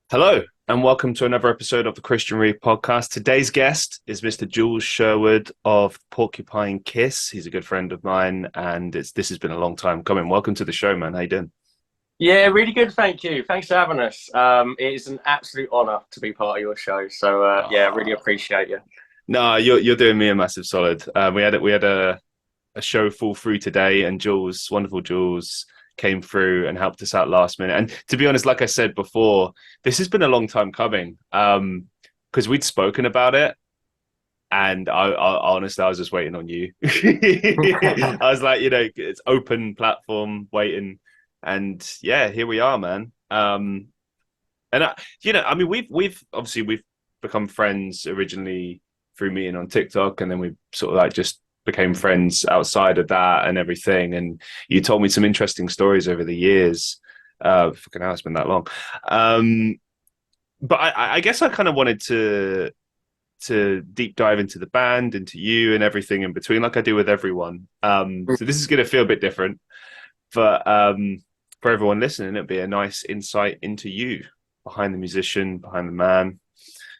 Hello, and welcome to another episode of the Christian Reeve podcast. Today's guest is Mr. Jules Sherwood of Porcupine Kiss. He's a good friend of mine, and this has been a long time coming. Welcome to the show, man. How you doing? Yeah, really good. Thank you. Thanks for having us. It is an absolute honour to be part of your show. So yeah, really Oh, appreciate you. no, you're doing me a massive solid. We had a show fall through today, and Jules, wonderful Jules, came through and helped us out last minute. And to be honest, like I said before, this has been a long time coming. Because we'd spoken about it, and I honestly, I was just waiting on you. I was like, it's open platform waiting, and yeah, here we are, man. And I mean, we've obviously we've become friends originally through meeting on TikTok, and then we sort of like just became friends outside of that and everything. And you told me some interesting stories over the years. Fucking hell, it's been that long. Um, but I guess I kind of wanted to deep dive into the band, into you, and everything in between, like I do with everyone. So this is going to feel a bit different, but for everyone listening, it'd be a nice insight into you, behind the musician, behind the man.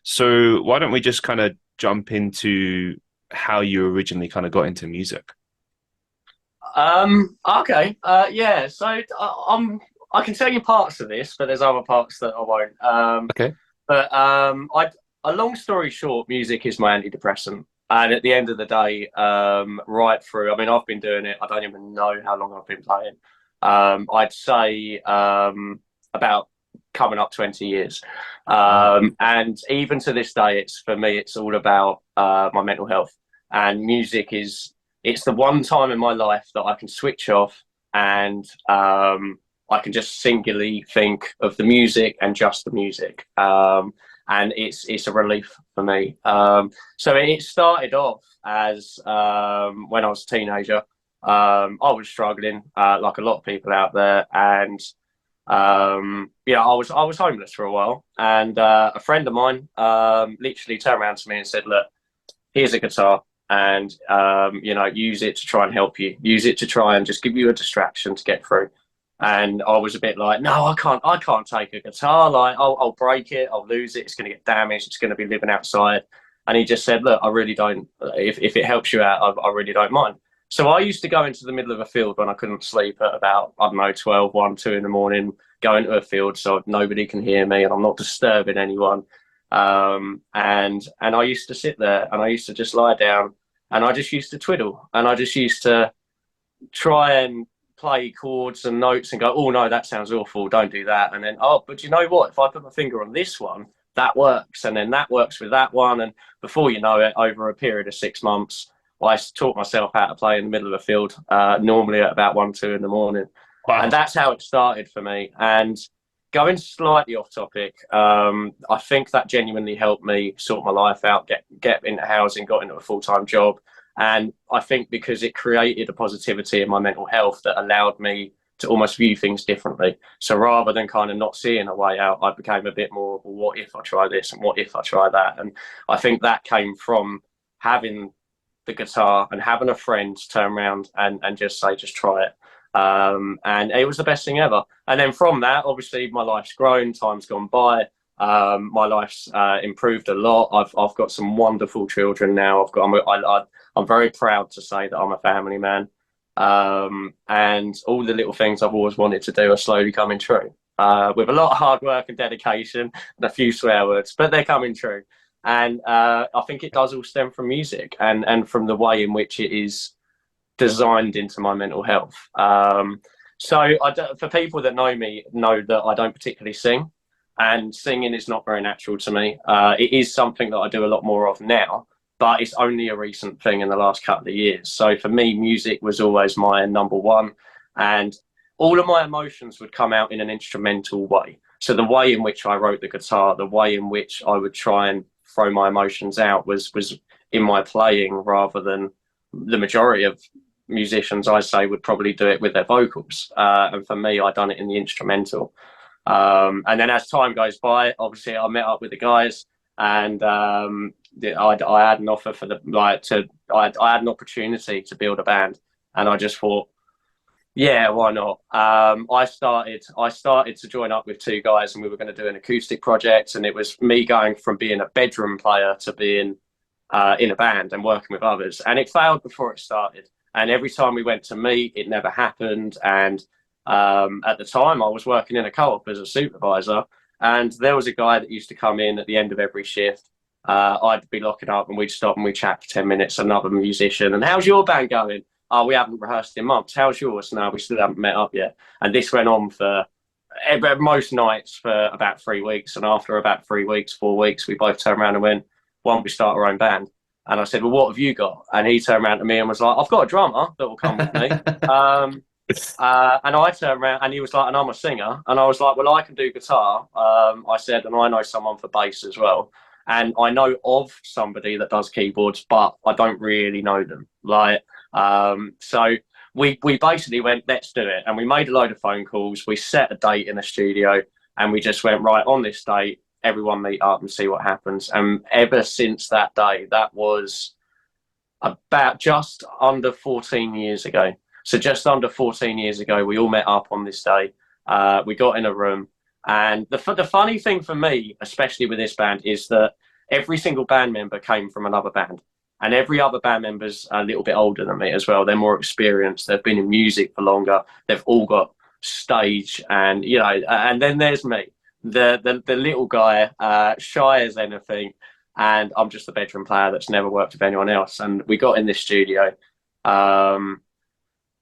So why don't we just kind of jump into how you originally kind of got into music? Okay. Yeah. So I can tell you parts of this, but there's other parts that I won't. Okay. But I. A long story short, music is my antidepressant. And at the end of the day, right through, I mean, I've been doing it. I don't even know how long I've been playing. I'd say about coming up 20 years. Wow. And even to this day, it's for me, it's all about my mental health. And music is, it's the one time in my life that I can switch off and I can just singularly think of the music and just the music. And it's a relief for me. So it started off as when I was a teenager. I was struggling, like a lot of people out there, and I was homeless for a while. And a friend of mine literally turned around to me and said, "Look, here's a guitar, and use it to try and help you. Use it to try and just give you a distraction to get through." And I was a bit like, no, I can't take a guitar. Like, I'll break it, I'll lose it, it's going to get damaged, it's going to be living outside. And he just said, look, I really don't, if it helps you out, I really don't mind. So I used to go into the middle of a field when I couldn't sleep at about, I don't know, 12, 1, 2 in the morning, go into a field so nobody can hear me and I'm not disturbing anyone. And I used to sit there and I used to just lie down and I just used to twiddle and I just used to try and play chords and notes and go, oh no, that sounds awful, don't do that. And then, oh, but you know what? If I put my finger on this one, that works. And then that works with that one. And before you know it, over a period of 6 months, I taught myself how to play in the middle of a field, normally at about 1, 2 in the morning. And Wow. that's how it started for me. And going slightly off topic, I think that genuinely helped me sort my life out, get into housing, got into a full-time job. And I think because it created a positivity in my mental health that allowed me to almost view things differently. So rather than kind of not seeing a way out, I became a bit more, well, what if I try this and what if I try that? And I think that came from having the guitar and having a friend turn around and just say, just try it. And it was the best thing ever. And then from that, obviously, my life's grown, time's gone by. My life's improved a lot. I've got some wonderful children now. I'm very proud to say that I'm a family man. And all the little things I've always wanted to do are slowly coming true. With a lot of hard work and dedication and a few swear words, but they're coming true. And I think it does all stem from music and from the way in which it is designed into my mental health. For people that know me, know that I don't particularly sing, and singing is not very natural to me. It is something that I do a lot more of now, but it's only a recent thing in the last couple of years. So for me, music was always my number one, and all of my emotions would come out in an instrumental way. So the way in which I wrote the guitar, the way in which I would try and throw my emotions out was in my playing rather than the majority of musicians I say would probably do it with their vocals. And for me, I done it in the instrumental. And then as time goes by, obviously I met up with the guys and I had an offer for I had an opportunity to build a band. And I just thought, Yeah, why not? I started to join up with two guys, and we were going to do an acoustic project, and it was me going from being a bedroom player to being in a band and working with others. And it failed before it started. And every time we went to meet, it never happened. And at the time, I was working in a co-op as a supervisor, and there was a guy that used to come in at the end of every shift. I'd be locking up, and we'd stop and we'd chat for 10 minutes. Another musician, and how's your band going? Oh, we haven't rehearsed in months. How's yours? No, we still haven't met up yet. And this went on for most nights for about 3 weeks. And after about 3 weeks, 4 weeks, we both turned around and went, why don't we start our own band? And I said, well, what have you got? And he turned around to me and was like, I've got a drummer that will come with me. And I turned around and he was like, and I'm a singer. And I was like, well, I can do guitar. I said, and I know someone for bass as well. And I know of somebody that does keyboards, but I don't really know them. So we basically went, let's do it. And we made a load of phone calls. We set a date in the studio and we just went, right, on this date, everyone meet up and see what happens. And ever since that day, that was about just under 14 years ago. So just under 14 years ago, we all met up on this day. We got in a room. And the funny thing for me, especially with this band, is that every single band member came from another band. And every other band member's a little bit older than me as well. They're more experienced. They've been in music for longer. They've all got stage and, and then there's me, the little guy, shy as anything. And I'm just a bedroom player that's never worked with anyone else. And we got in this studio. And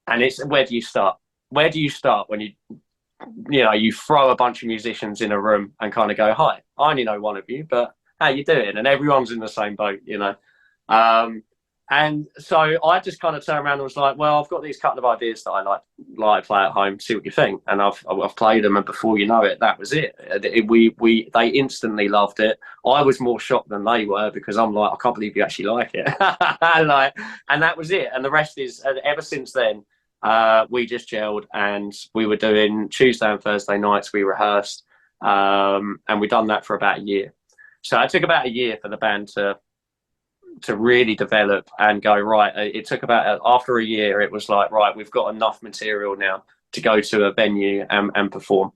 it's, where do you start? Where do you start when you throw a bunch of musicians in a room and kind of go, hi, I only know one of you, but how you doing? And everyone's in the same boat. And so I just kind of turned around and was like, well, I've got these couple of ideas that I like to play at home, see what you think. And I've played them, and before you know it, that was it. They instantly loved it. I was more shocked than they were, because I'm like, I can't believe you actually like it. And that was it. And the rest is, ever since then, we just gelled, and we were doing Tuesday and Thursday nights. We rehearsed, and we done that for about a year. So it took about a year for the band to really develop and go, right. It took about, after a year, it was like, right, we've got enough material now to go to a venue and perform.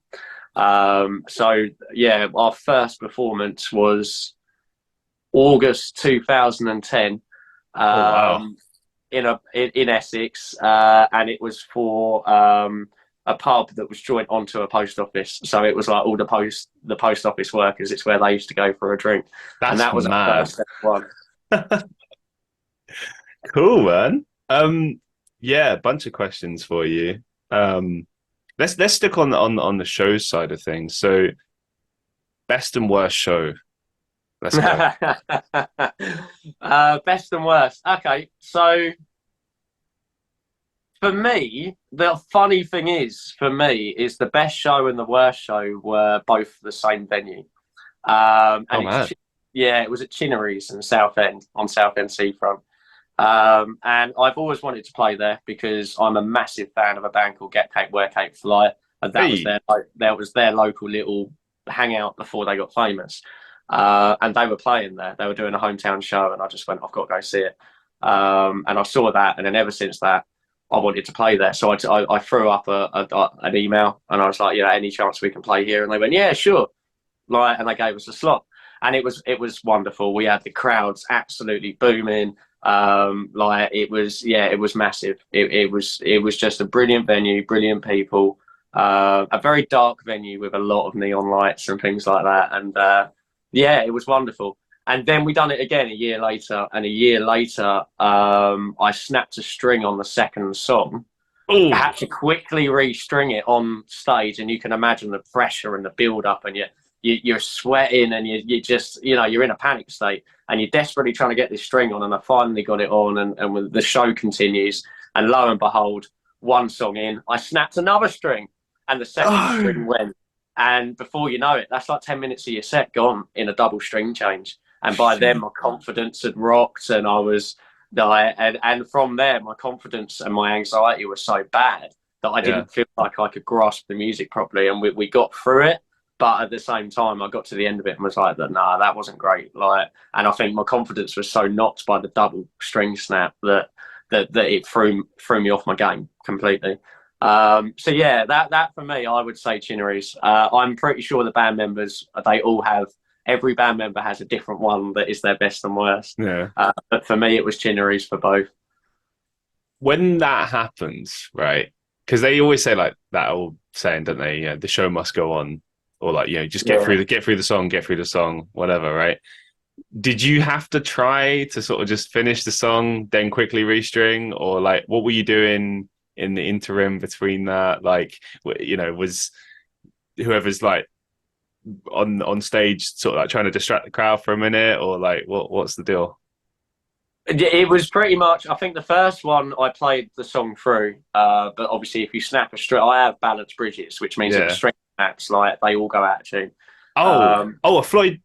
So yeah, our first performance was August 2010. Oh, wow. In Essex, and it was for a pub that was joined onto a post office. So it was like all the post office workers. It's where they used to go for a drink, and That's that was our mad. first one. Cool, man. Yeah, a bunch of questions for you. Let's stick on the show side of things. So, best and worst show. Let's go. Best and worst. Okay, so for me, the funny thing is, the best show and the worst show were both the same venue. Oh, And man. it was at Chinnery's in Southend, on Southend Seafront. And I've always wanted to play there because I'm a massive fan of a band called Get Cake, Wear Cake, Fly, and that was Hey. their local little hangout before they got famous. And they were playing there. They were doing a hometown show, and I just went, I've got to go see it. And I saw that, and then ever since that, I wanted to play there. So I threw up an email, and I was like, any chance we can play here? And they went, yeah, sure. And they gave us a slot, and it was wonderful. We had the crowds absolutely booming. It was massive. It was just a brilliant venue, brilliant people, a very dark venue with a lot of neon lights and things like that. And it was wonderful. And then we done it again a year later, and a year later, I snapped a string on the second song. I Oh, had to quickly restring it on stage, and you can imagine the pressure and the build up, and you're sweating, and you just, you're in a panic state, and you're desperately trying to get this string on. And I finally got it on, and the show continues, and lo and behold, one song in, I snapped another string, and the second oh. string went, and before you know it, that's like 10 minutes of your set gone in a double string change. And by then, Shit. my confidence had rocked, and I was, and from there, my confidence and my anxiety were so bad that I Yeah. didn't feel like I could grasp the music properly. And we got through it, but at the same time, I got to the end of it and was like, nah, that wasn't great. And I think my confidence was so knocked by the double string snap that it threw me off my game completely. So yeah, that for me, I would say Chinnery's. I'm pretty sure the band members, they all have, every band member has a different one that is their best and worst. Yeah. But for me, it was Chinnery's for both. When that happens, right? Because they always say like that old saying, don't they? The show must go on, or like just Yeah. get through the song, get through the song, whatever, right? Did you have to try to sort of just finish the song, then quickly restring, or like what were you doing in the interim between that? Like, was whoever's like on stage sort of like trying to distract the crowd for a minute, or like what's the deal? It was pretty much. I think the first one I played the song through, but obviously if you snap a string, I have balanced bridges, which means that the Yeah. string snaps, like they all go out of tune. Oh, a Floyd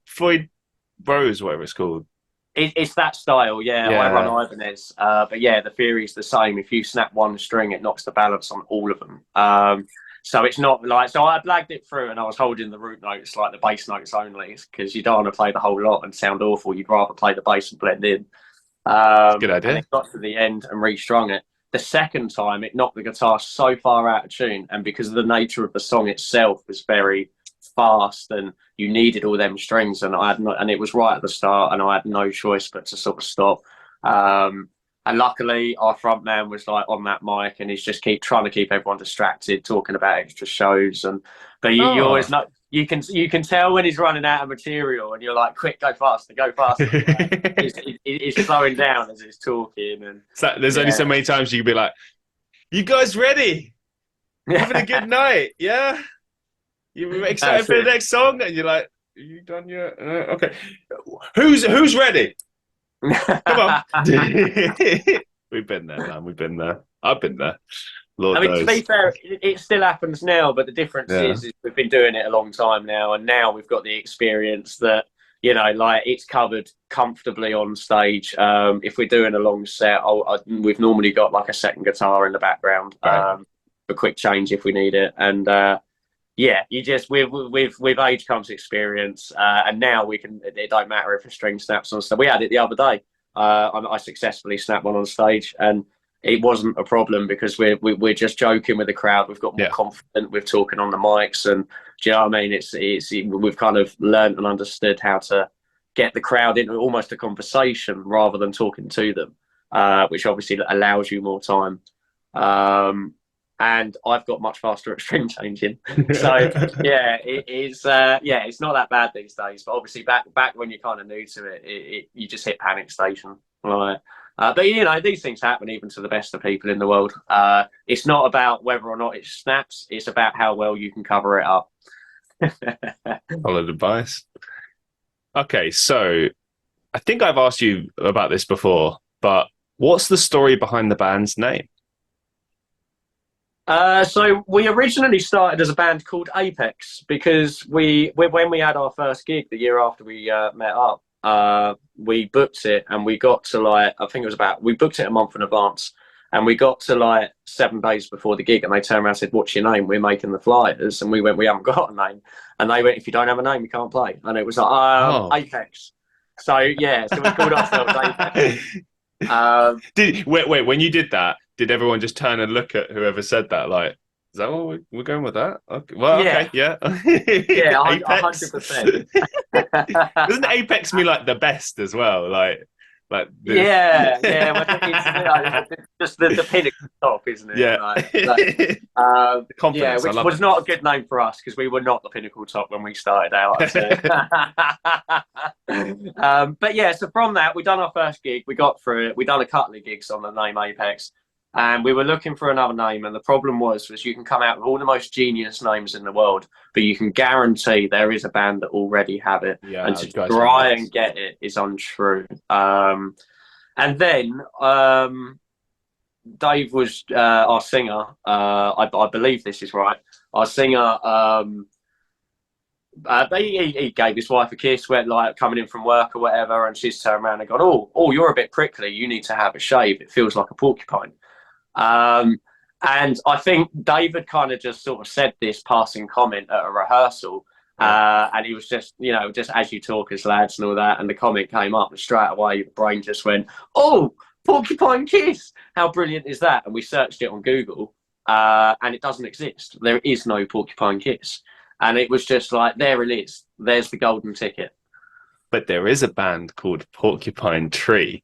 Rose, whatever it's called. It's that style, yeah. I run Yeah. Ibanez, but yeah, the theory's the same. If you snap one string, it knocks the balance on all of them. So it's not like, so I blagged it through and I was holding the root notes, like the bass notes only, because you don't want to play the whole lot and sound awful. You'd rather play the bass and blend in. Good And idea. it got to the end and restrung it. The second time, it knocked the guitar so far out of tune, and because of the nature of the song itself was very fast, and you needed all them strings, and I had and it was right at the start, and I had no choice but to sort of stop. And luckily, our front man was like on that mic, and he's just keep trying to keep everyone distracted, talking about extra shows, and but you always Oh. know. You can tell when he's running out of material, and you're like, "Quick, go faster, go faster!" Like, he's slowing down as he's talking, and So there's only so yeah, many times you can be like, "You guys ready? Having a good night? Yeah? You excited that's for the it. next song?" And you're like, "Are you done yet? Okay. Who's ready? Come on." We've been there, man. We've been there. I've been there. I Lord mean, to be knows. fair, it still happens now, but the difference Yeah. is we've been doing it a long time now, and now we've got the experience that, like it's covered comfortably on stage. If we're doing a long set, we've normally got like a second guitar in the background Right. for quick change if we need it, and yeah, you just with age comes experience, and now we can. It don't matter if a string snaps on stuff. We had it the other day. I successfully snapped one on stage, and it wasn't a problem because we're just joking with the crowd. We've got more Yeah. confident with talking on the mics, and do you know what I mean? It's we've kind of learned and understood how to get the crowd into almost a conversation rather than talking to them, which obviously allows you more time. And I've got much faster at string changing, so yeah, it's not that bad these days. But obviously, back when you're kind of new to it, you just hit panic station, right? But these things happen even to the best of people in the world. It's not about whether or not it snaps; it's about how well you can cover it up. Solid advice. Okay, so I think I've asked you about this before, but what's the story behind the band's name? So we originally started as a band called Apex because when we had our first gig the year after we met up, we booked it and we got to like, I think it was we booked it a month in advance, and we got to like 7 days before the gig, and they turned around and said, "What's your name? We're making the flyers." And we went, "We haven't got a name." And they went, "If you don't have a name, you can't play." And it was like, Oh. Apex. So yeah, so we called ourselves Apex. Wait, when you did that, did everyone just turn and look at whoever said that? Like, is that what we're going with that? Okay. Well, Yeah, okay, yeah. yeah, Apex. 100%. Doesn't Apex mean like the best as well? Like the Yeah. Well, it's just the pinnacle top, isn't it? yeah. The Yeah, confidence. I which love was it. not a good name for us because we were not the pinnacle top when we started out. I'd say. But yeah, so from that, we done our first gig. We got through it. We done a couple of gigs on the name Apex, and we were looking for another name. And the problem was you can come out with all the most genius names in the world, but you can guarantee there is a band that already have it, Yeah, and to guys are try nuts. and get it is untrue. And then Dave was our singer. I believe this is right. Our singer. He gave his wife a kiss, went like coming in from work or whatever, and she's turned around and gone, "Oh, you're a bit prickly. You need to have a shave. It feels like a porcupine." Um, and I think David kind of just sort of said this passing comment at a rehearsal. Yeah. And he was just, just as you talk as lads and all that. And the comment came up, and straight away, the brain just went, "Oh, porcupine kiss. How brilliant is that?" And we searched it on Google. and it doesn't exist. There is no Porcupine Kiss. And it was just like, there it is. There's the golden ticket. But there is a band called Porcupine Tree.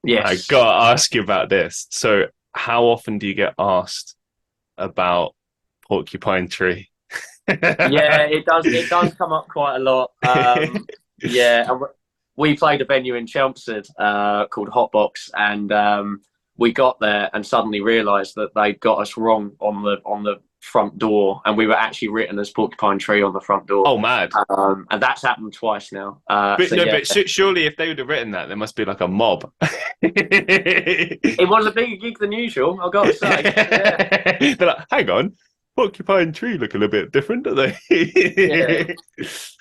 I Yes. gotta ask you about this. So, how often do you get asked about Porcupine Tree? Yeah, it does. It does come up quite a lot. Yeah, and we played a venue in Chelmsford called Hotbox, and we got there and suddenly realised that they got us wrong on the front door, and we were actually written as Porcupine Tree on the front door. Oh, mad! And that's happened twice now. But so no, yeah, but surely if they would have written that, there must be like a mob. it was a bigger gig than usual. I've got to say. Yeah. They're like, hang on, Porcupine Tree look a little bit different, don't they? Yeah.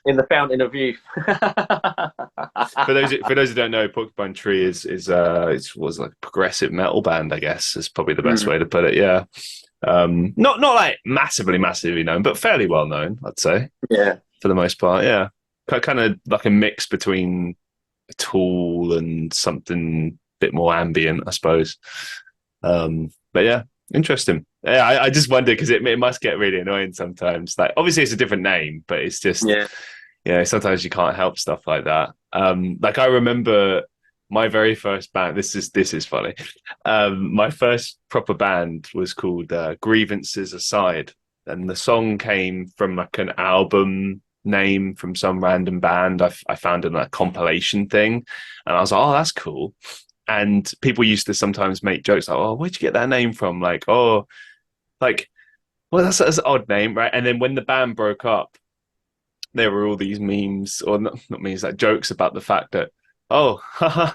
In the Fountain of Youth. For those who don't know, Porcupine Tree is was like a progressive metal band, I guess is probably the best way to put it. Yeah, not like massively known, but fairly well known, I'd say. Yeah, for the most part. Yeah, kind of like a mix between a Tool and something a bit more ambient, I suppose. But yeah, interesting. Yeah, I just wonder because it must get really annoying sometimes. Like, obviously, it's a different name, but it's just sometimes you can't help stuff like that. Like I remember my very first band. This is funny. My first proper band was called Grievances Aside, and the song came from like an album name from some random band I found in a compilation thing, and I was like, oh, that's cool. And people used to sometimes make jokes like, oh, where'd you get that name from? Like, oh, like, well, that's an odd name, right? And then when the band broke up, there were all these memes, or not memes, like jokes about the fact that, oh, haha,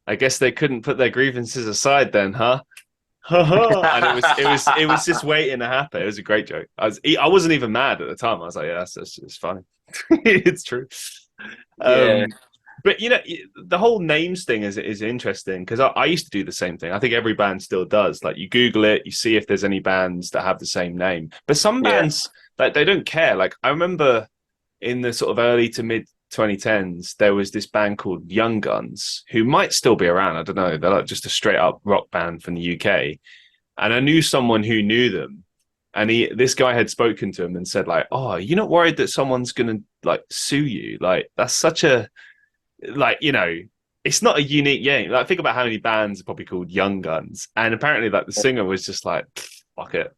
I guess they couldn't put their grievances aside then, huh? And it was just waiting to happen. It was a great joke. I wasn't even mad at the time. I was like, yeah, it's funny. It's true. yeah, But the whole names thing is interesting because I used to do the same thing. I think every band still does. Like, you Google it, you see if there's any bands that have the same name. But some bands, like, they don't care. Like, I remember in the sort of early to mid 2010s, there was this band called Young Guns who might still be around. I don't know. They're like just a straight up rock band from the UK. And I knew someone who knew them. And this guy had spoken to him and said, like, oh, you're not worried that someone's going to like sue you? Like, that's such a, like, it's not a unique name. Like, think about how many bands are probably called Young Guns. And apparently, like, the singer was just like, fuck it.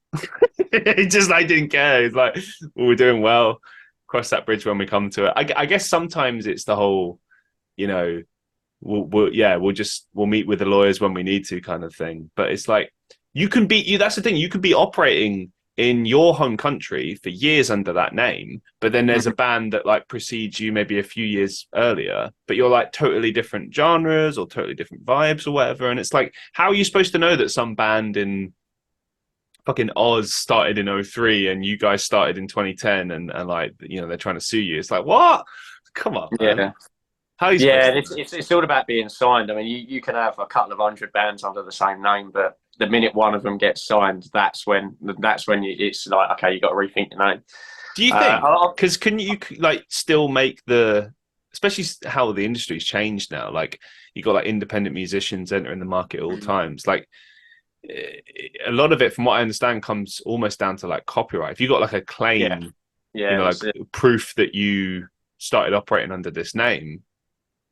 He just like didn't care. He's like, well, we're doing well. Cross that bridge when we come to it. I guess sometimes it's the whole, we'll meet with the lawyers when we need to kind of thing. But it's like, that's the thing. You could be operating in your home country for years under that name, but then there's a band that like precedes you maybe a few years earlier, but you're like totally different genres or totally different vibes or whatever. And it's like, how are you supposed to know that some band in fucking Oz started in 2003 and you guys started in 2010 and like, they're trying to sue you? It's like, what? Come on, man. yeah. How are you supposed to it's all about being signed. I mean, you can have a couple of hundred bands under the same name, but the minute one of them gets signed, that's when it's like, okay, you got to rethink your name. Do you think? Because can you like still make especially how the industry's changed now? Like, you got like independent musicians entering the market at all times. Like, a lot of it, from what I understand, comes almost down to like copyright. If you got like a claim, like proof that you started operating under this name,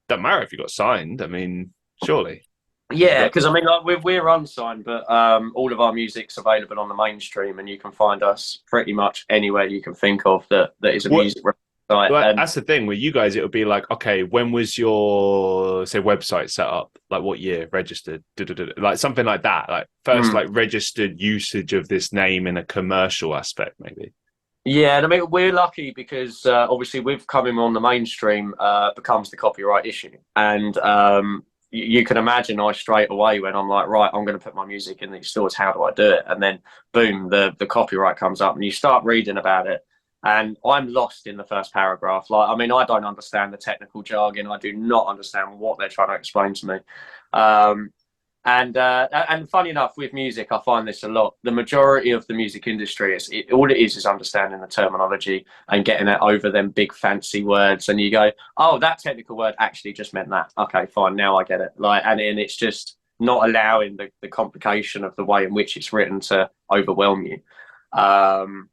doesn't matter if you got signed. I mean, surely. Yeah, because I mean, like, we're unsigned, but all of our music's available on the mainstream, and you can find us pretty much anywhere you can think of that is a music website. Well, that's the thing with you guys. It would be like, okay, when was your website set up? Like, what year registered? Like something like that. Like first, like registered usage of this name in a commercial aspect, maybe. Yeah, and I mean, we're lucky because obviously with coming on the mainstream becomes the copyright issue, and you can imagine I straight away when I'm like, right, I'm going to put my music in these stores. How do I do it? And then boom, the copyright comes up, and you start reading about it, and I'm lost in the first paragraph. Like, I mean, I don't understand the technical jargon. I do not understand what they're trying to explain to me. And funny enough, with music, I find this a lot. The majority of the music industry all it is understanding the terminology and getting it over them big fancy words. And you go, oh, that technical word actually just meant that. Okay, fine, now I get it. Like, and it's just not allowing the complication of the way in which it's written to overwhelm you. Um,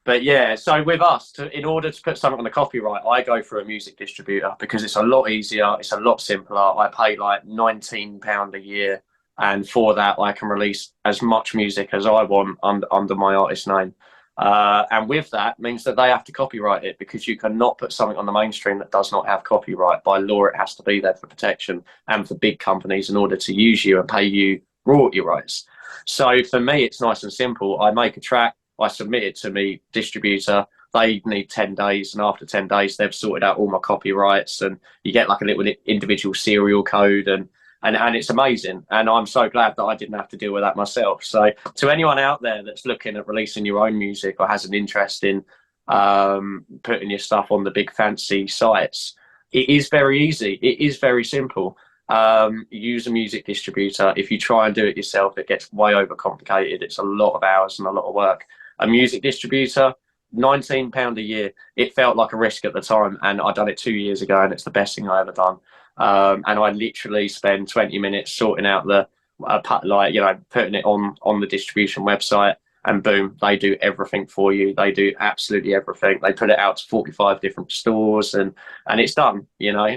but yeah, so with us, in order to put something on the copyright, I go through a music distributor because it's a lot easier, it's a lot simpler. I pay like £19 a year, and for that, I can release as much music as I want under my artist name. And with that means that they have to copyright it, because you cannot put something on the mainstream that does not have copyright. By law, it has to be there for protection and for big companies in order to use you and pay you royalty rights. So for me, it's nice and simple. I make a track, I submit it to me distributor. They need 10 days, and after 10 days, they've sorted out all my copyrights, and you get like a little individual serial code, and it's amazing. And I'm so glad that I didn't have to deal with that myself. So to anyone out there that's looking at releasing your own music or has an interest in putting your stuff on the big fancy sites, it is very easy. It is very simple. Use a music distributor. If you try and do it yourself, it gets way overcomplicated. It's a lot of hours and a lot of work. A music distributor, £19 a year. It felt like a risk at the time, and I done it 2 years ago, and it's the best thing I ever done. And I literally spend 20 minutes sorting out the putting it on the distribution website, and boom, they do everything for you. They do absolutely everything. They put it out to 45 different stores, and it's done.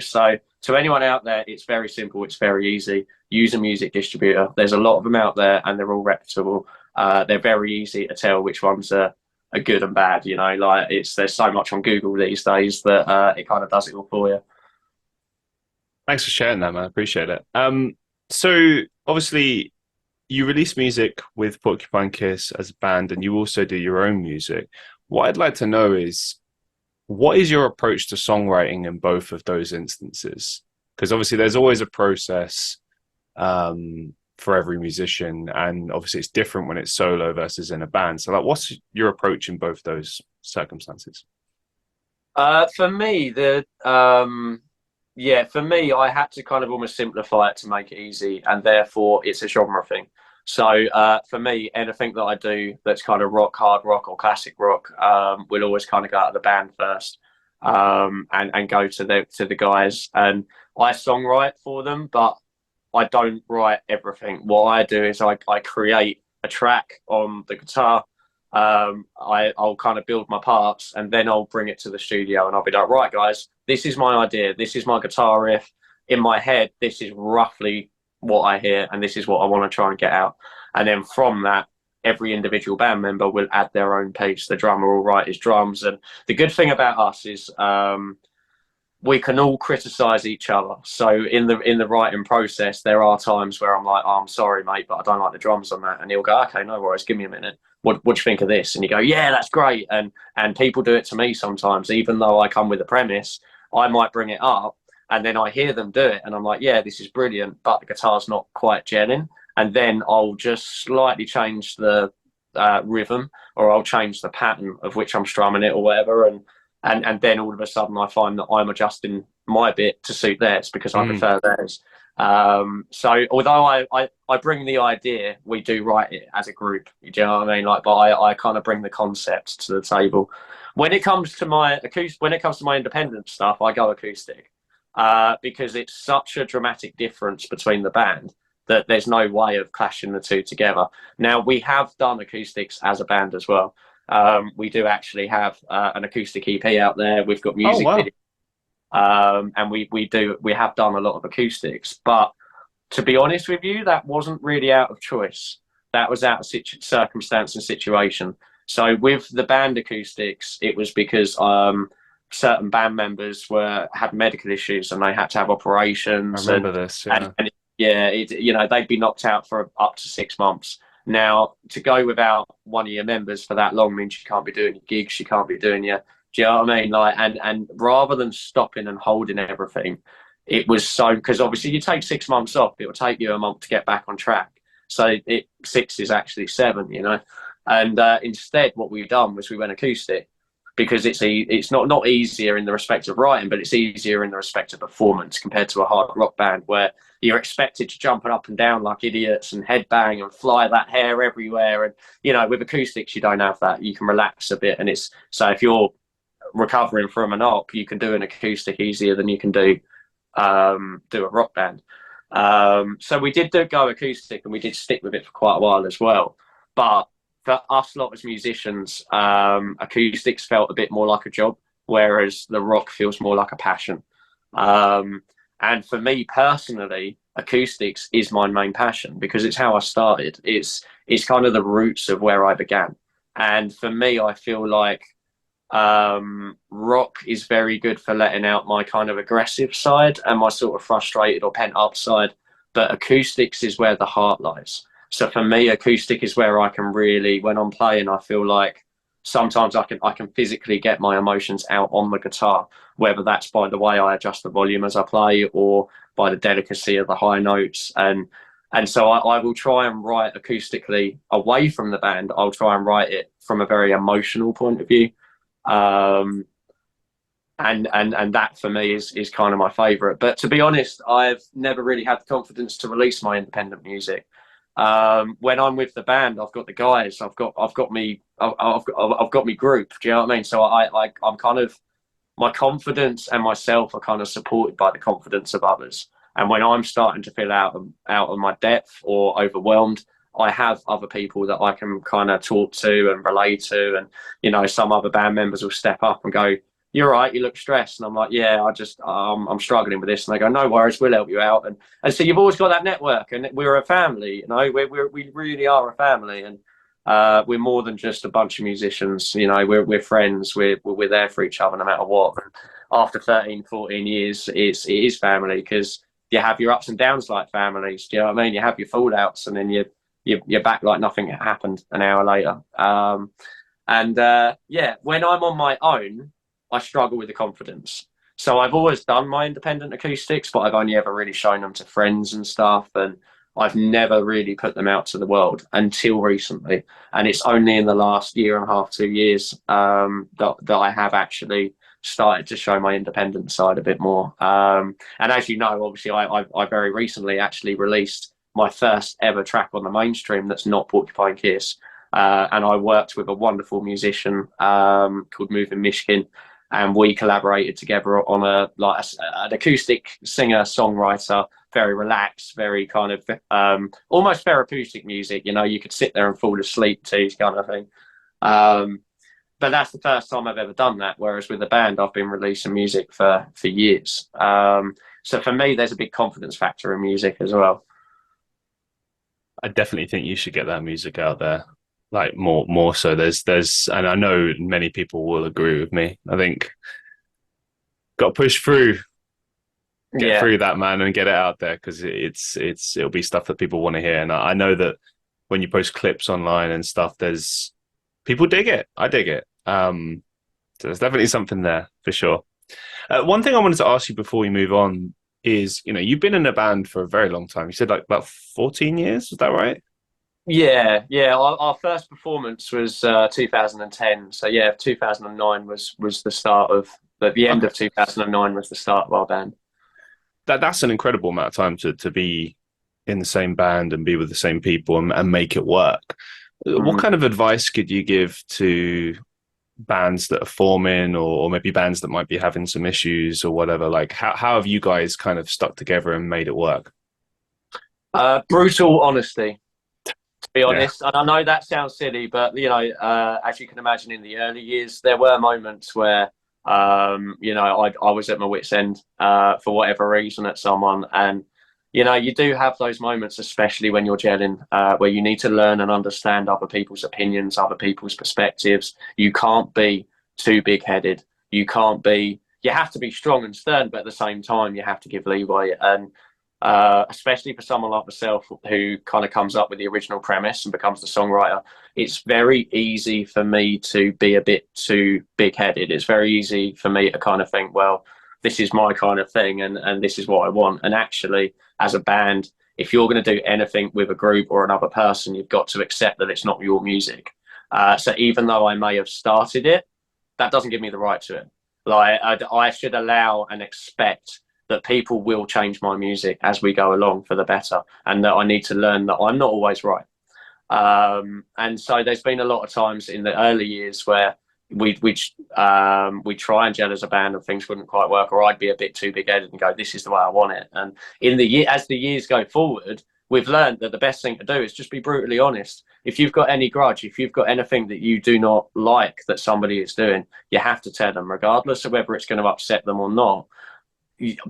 So to anyone out there, it's very simple. It's very easy. Use a music distributor. There's a lot of them out there, and they're all reputable. They're very easy to tell which ones are good and bad. There's so much on Google these days that it kind of does it all for you. Thanks for sharing that, man. I appreciate it. So obviously you release music with Porcupine Kiss as a band, and you also do your own music. What I'd like to know is, what is your approach to songwriting in both of those instances? Because obviously there's always a process for every musician, and obviously it's different when it's solo versus in a band. So like, what's your approach in both those circumstances? For me, for me, I had to kind of almost simplify it to make it easy, and therefore it's a genre thing. So for me, anything that I do that's kind of rock, hard rock, or classic rock, will always kind of go out of the band first, and go to the guys, and I songwrite for them, but I don't write everything. What I do is I create a track on the guitar. I'll kind of build my parts, and then I'll bring it to the studio, and I'll be like, right, guys, this is my idea. This is my guitar riff in my head. This is roughly what I hear, and this is what I want to try and get out. And then from that, every individual band member will add their own piece. The drummer will write his drums. And the good thing about us is we can all criticize each other. So in the writing process, there are times where I'm like, oh, I'm sorry, mate, but I don't like the drums on that. And he'll go, okay, no worries, give me a minute. What do you think of this? And you go, yeah, that's great. And people do it to me sometimes, even though I come with a premise, I might bring it up, and then I hear them do it, and I'm like, yeah, this is brilliant, but the guitar's not quite gelling. And then I'll just slightly change the rhythm, or I'll change the pattern of which I'm strumming it or whatever. And then all of a sudden I find that I'm adjusting my bit to suit theirs, because I prefer theirs. So although I bring the idea, we do write it as a group. Do you know what I mean? Like, but I kind of bring the concept to the table. When it comes to my independent stuff, I go acoustic, because it's such a dramatic difference between the band that there's no way of clashing the two together. Now, we have done acoustics as a band as well. We do actually have an acoustic EP out there. We've got music videos, and we have done a lot of acoustics. But to be honest with you, that wasn't really out of choice. That was out of circumstance and situation. So with the band acoustics, it was because certain band members had medical issues, and they had to have operations. I remember this. Yeah. They'd be knocked out for up to 6 months. Now, to go without one of your members for that long means you can't be doing your gigs, you can't be doing your, do you know what I mean? Like, and rather than stopping and holding everything, it was so, because obviously you take 6 months off, it will take you a month to get back on track. So 6 is actually 7, And instead, what we've done was we went acoustic, because it's not easier in the respect of writing, but it's easier in the respect of performance compared to a hard rock band where you're expected to jump up and down like idiots and headbang and fly that hair everywhere. And, with acoustics, you don't have that. You can relax a bit. And so if you're recovering from an op, you can do an acoustic easier than you can do a rock band. So we did go acoustic, and we did stick with it for quite a while as well. But for us lot as musicians, acoustics felt a bit more like a job, whereas the rock feels more like a passion. Um, and for me personally, acoustics is my main passion because it's how I started. It's kind of the roots of where I began. And for me, I feel like rock is very good for letting out my kind of aggressive side and my sort of frustrated or pent up side. But acoustics is where the heart lies. So for me, acoustic is where I can really, when I'm playing, I feel like sometimes I can physically get my emotions out on the guitar, whether that's by the way I adjust the volume as I play or by the delicacy of the high notes. And so I will try and write acoustically away from the band. I'll try and write it from a very emotional point of view. Um, and that for me is kind of my favorite. But to be honest, I've never really had the confidence to release my independent music. When I'm with the band, I've got the guys, I've got me group. Do you know what I mean? So I'm kind of, my confidence and myself are kind of supported by the confidence of others. And when I'm starting to feel out of my depth or overwhelmed, I have other people that I can kind of talk to and relate to. And, you know, some other band members will step up and go, "You're right, you look stressed." And I'm like, "Yeah, I'm struggling with this." And they go, "No worries, we'll help you out." And so you've always got that network, and we're a family, you know, we really are a family. And we're more than just a bunch of musicians, you know, we're friends, we're there for each other no matter what. And after 13, 14 years, it is family because you have your ups and downs like families. Do you know what I mean? You have your fallouts, and then you're back like nothing happened an hour later. Yeah, when I'm on my own, I struggle with the confidence. So I've always done my independent acoustics, but I've only ever really shown them to friends and stuff. And I've never really put them out to the world until recently. And it's only in the last year and a half, 2 years, that I have actually started to show my independent side a bit more. And as you know, obviously, I very recently actually released my first ever track on the mainstream that's not Porcupine Kiss. And I worked with a wonderful musician called Moving Mishkin, and we collaborated together on an acoustic singer songwriter, very relaxed, very kind of almost therapeutic music. You know, you could sit there and fall asleep to, kind of thing. But that's the first time I've ever done that. Whereas with the band, I've been releasing music for years. So for me, there's a big confidence factor in music as well. I definitely think you should get that music out there, like more so. There's, and I know many people will agree with me. I think got to push through, get Yeah. through that, man, and get it out there because it'll be stuff that people want to hear. And I know that when you post clips online and stuff, there's people dig it. I dig it. So there's definitely something there for sure. One thing I wanted to ask you before we move on is, you know, you've been in a band for a very long time. You said like about 14 years. Is that right? Yeah. Our first performance was 2010. So yeah, 2009 was the start of the end Okay. of 2009 was the start of our band. That's an incredible amount of time to be in the same band and be with the same people and make it work. What Mm. kind of advice could you give to bands that are forming or maybe bands that might be having some issues or whatever? Like how have you guys kind of stuck together and made it work? Brutal honesty, to be Yeah. honest. And I know that sounds silly, but you know, as you can imagine, in the early years, there were moments where you know, I was at my wit's end for whatever reason at someone, and you know, you do have those moments, especially when you're gelling, where you need to learn and understand other people's opinions, other people's perspectives. You can't be too big-headed. You can't be. You have to be strong and stern, but at the same time, you have to give leeway. And especially for someone like myself who kind of comes up with the original premise and becomes the songwriter, it's very easy for me to be a bit too big-headed. It's very easy for me to kind of think, well, this is my kind of thing, and this is what I want. And actually, as a band, if you're going to do anything with a group or another person, you've got to accept that it's not your music. So even though I may have started it, that doesn't give me the right to it. Like I should allow and expect that people will change my music as we go along for the better, and that I need to learn that I'm not always right. And so there's been a lot of times in the early years where we try and gel as a band and things wouldn't quite work, or I'd be a bit too big headed and go, this is the way I want it. And as the years go forward, we've learned that the best thing to do is just be brutally honest. If you've got any grudge, if you've got anything that you do not like that somebody is doing, you have to tell them, regardless of whether it's going to upset them or not.